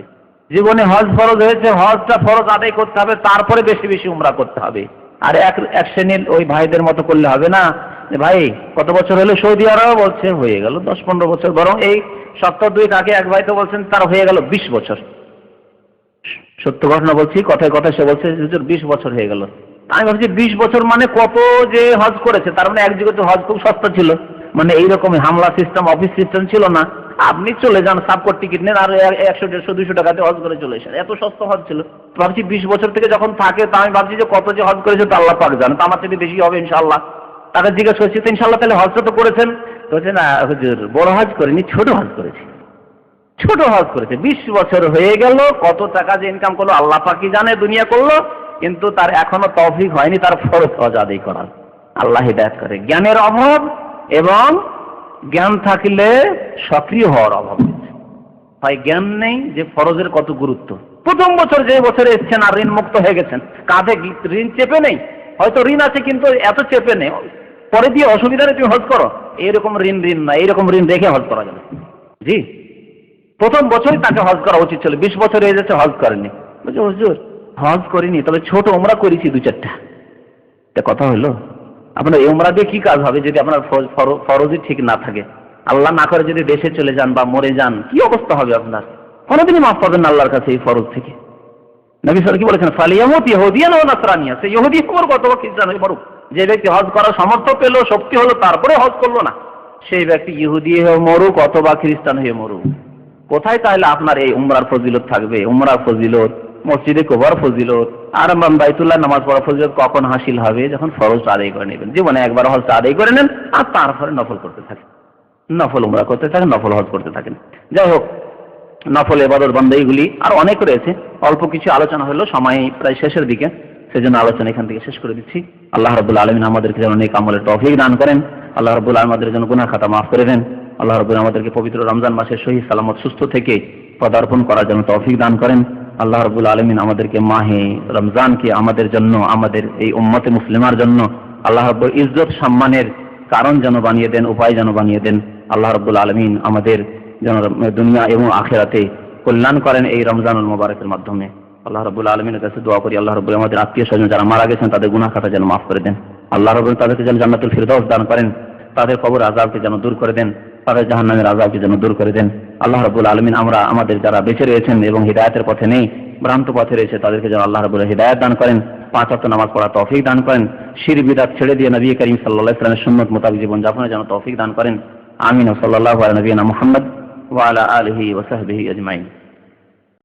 জীবনে হজ ফরজ হয়েছে, হজটা ফরজ আদায় করতে হবে, তারপরে বেশি বেশি উমরা করতে হবে। আর এক শ্রেণীর ওই ভাইদের মতো করলে হবে না, যে ভাই কত বছর হলো সৌদি আরব, বলছে হয়ে গেল 10-15 বছর। বরং এই সপ্তাহ 2 আগে এক ভাই তো বলছেন তার হয়ে গেল 20 বছর। সত্য ঘটনা বলছি, কথায় কথায় সে বলছে হুজুর 20 বছর হয়ে গেল। আমি ভাবছি 20 বছর মানে কত যে হজ করেছে, তার মানে এক যুগে তো হজ খুব সস্তা ছিল, মানে এইরকম হামলা সিস্টেম, অফিস সিস্টেম ছিল না। আপনি চলে যান, সাবকোট টিকিট নেন আর 100, 150, 200 টাকাতে হজ করে চলে এসেন, এত সস্তা হজ ছিল। ভাবছি 20 বছর থেকে যখন থাকে, তা আমি ভাবছি যে কত যে হজ করেছে তা আল্লাহ পাক জানে, তো আমার থেকে বেশি হবে ইনশাআল্লাহ। তাকে জিজ্ঞেস করছি তো ইনশাআল্লাহ তাহলে হজটা তো করেছেন? বলছে না হুজুর, বড় হজ করিনি, ছোট হজ করেছি। ছোট হজ করেছে, 20 বছর হয়ে গেল, কত টাকা যে ইনকাম করলো আল্লাহ পাকই জানে, দুনিয়া করলো, কিন্তু তার এখনো তৌফিক হয়নি তার ফরজ হজ আদায় করার। আল্লাহ হিদায়াত করে। জ্ঞানের অভাব এবং জ্ঞান থাকলে সক্রিয় হওয়ার অভাব। হয় জ্ঞান নেই যে ফরজের কত গুরুত্ব। প্রথম বছর যে বছরে এসছেন আর ঋণ মুক্ত হয়ে গেছেন, কাঁধে ঋণ চেপে নেই, হয়তো ঋণ আছে কিন্তু এত চেপে নেই, পরে দিয়ে অসুবিধা নেই তুমি হজ করো, এরকম ঋণ না, এইরকম ঋণ রেখে হজ করা যাবে। জি, প্রথম বছরই তাকে হজ করা উচিত ছিল। 20 বছর হয়ে যাচ্ছে হজ করেনি। বলছে হুজুর হজ করিনি, তবে ছোট উমরা করেছি 2-4টা। কথা হলো, আপনার এই উমরা দিয়ে কি কাজ হবে যদি আপনার ফরজই ঠিক না থাকে? আল্লাহ না করে যদি দেশে চলে যান বা মরে যান, কি অবস্থা হবে আপনার? কোনোদিনই মাফ পাবেন না আল্লাহর কাছে এই ফরজ থেকে। নবী সাল্লাল্লাহু আলাইহি ওয়াসাল্লাম কি বলেছেন? ফালিয়ামুত ইহুদিয়ান ওয়া নাসরানিয়া, সে ইহুদি হোক অথবা খ্রিস্টান হয়ে মরুক। যে ব্যক্তি হজ করার সামর্থ্য পেল, শক্তি হলো, তারপরে হজ করলো না, সেই ব্যক্তি ইহুদি হয়ে মরুক অথবা খ্রিস্টান হয়ে মরুক। কোথায় তাহলে আপনার এই উমরার ফজিলত থাকবে? উমরার ফজিলত, মসজিদে কুবার ফজিলত, আর বাইতুল্লাহ নামাজ পড়ার ফজিলত কখন হাসিল হবে? যখন ফরজ আদায় করে নেবেন। জীবনে একবার হজ আদায় করে নেন আর তারপরে নফল করতে থাকেন, নফল উমরা করতে থাকেন, নফল হজ করতে থাকেন। যাই হোক, নফল ইবাদত বান্দাইগুলি আর অনেক রয়েছে, অল্প কিছু আলোচনা হলো, সময় প্রায় শেষের দিকে, সেজন্য আলোচনা এখান থেকে শেষ করে দিচ্ছি। আল্লাহ রাব্বুল আলামিন আমাদেরকে যেন নেক আমলের তৌফিক দান করেন। আল্লাহ রাব্বুল আলামিন আমাদের জন্য গুনাহ খাতা মাফ করে দেন। আল্লাহ রাব্বুল আলামিন আমাদেরকে পবিত্র রমজান মাসে সহিহ সালামত সুস্থ থেকে পদার্পণ করার জন্য তৌফিক দান করেন। আল্লাহ রাব্বুল আলামিন আমাদেরকে মাহে রমজানকে আমাদের জন্য, আমাদের এই উম্মতে মুসলিমার জন্য আল্লাহ রাব্বুল ইজ্জত সম্মানের কারণ যেন বানিয়ে দেন, উপায় যেন বানিয়ে দেন। আল্লাহ রাব্বুল আলামিন আমাদের যেন দুনিয়া এবং আখিরাতে কল্যাণ করেন এই রমজানুল মুবারকের মাধ্যমে। আল্লাহ রাব্বুল আলামিনের কাছে দোয়া করি, আল্লাহ রাব্বুল আমাদের আত্মীয় স্বজন যারা মারা গেছেন তাদের গুনাহ খাতা যেন মাফ করে দেন। আল্লাহ রাব্বুল তাদেরকে যেন জান্নাতুল ফিরদাউস দান করেন, তাদের কবর আযাবকে যেন দূর করে দেন, তাদের জাহান্নামের আযাবকে যেন দূর করে দেন। আল্লাহ রাব্বুল আলামিন আমরা আমাদের যারা বেঁচে রয়েছেন এবং হিদায়াতের পথে নেই, ভ্রান্ত পথে রয়েছে, তাদেরকে যেন আল্লাহ রাব্বুল হিদায়াত দান করেন, 5 ওয়াক্ত নামাজ পড়ার তৌফিক দান করেন, শিরক বিদআত ছেড়ে দিয়ে নবী করিম সাল্লাল্লাহু আলাইহি ওয়াসাল্লামের সুন্নাত মোতাবেক জীবন যাপনের যেন তৌফিক দান করেন। আমিন। সাল্লাল্লাহু আলা নবিয়িনা মুহাম্মদ ওয়া আলা আলিহি ওয়া সাহবিহি আজমাইন।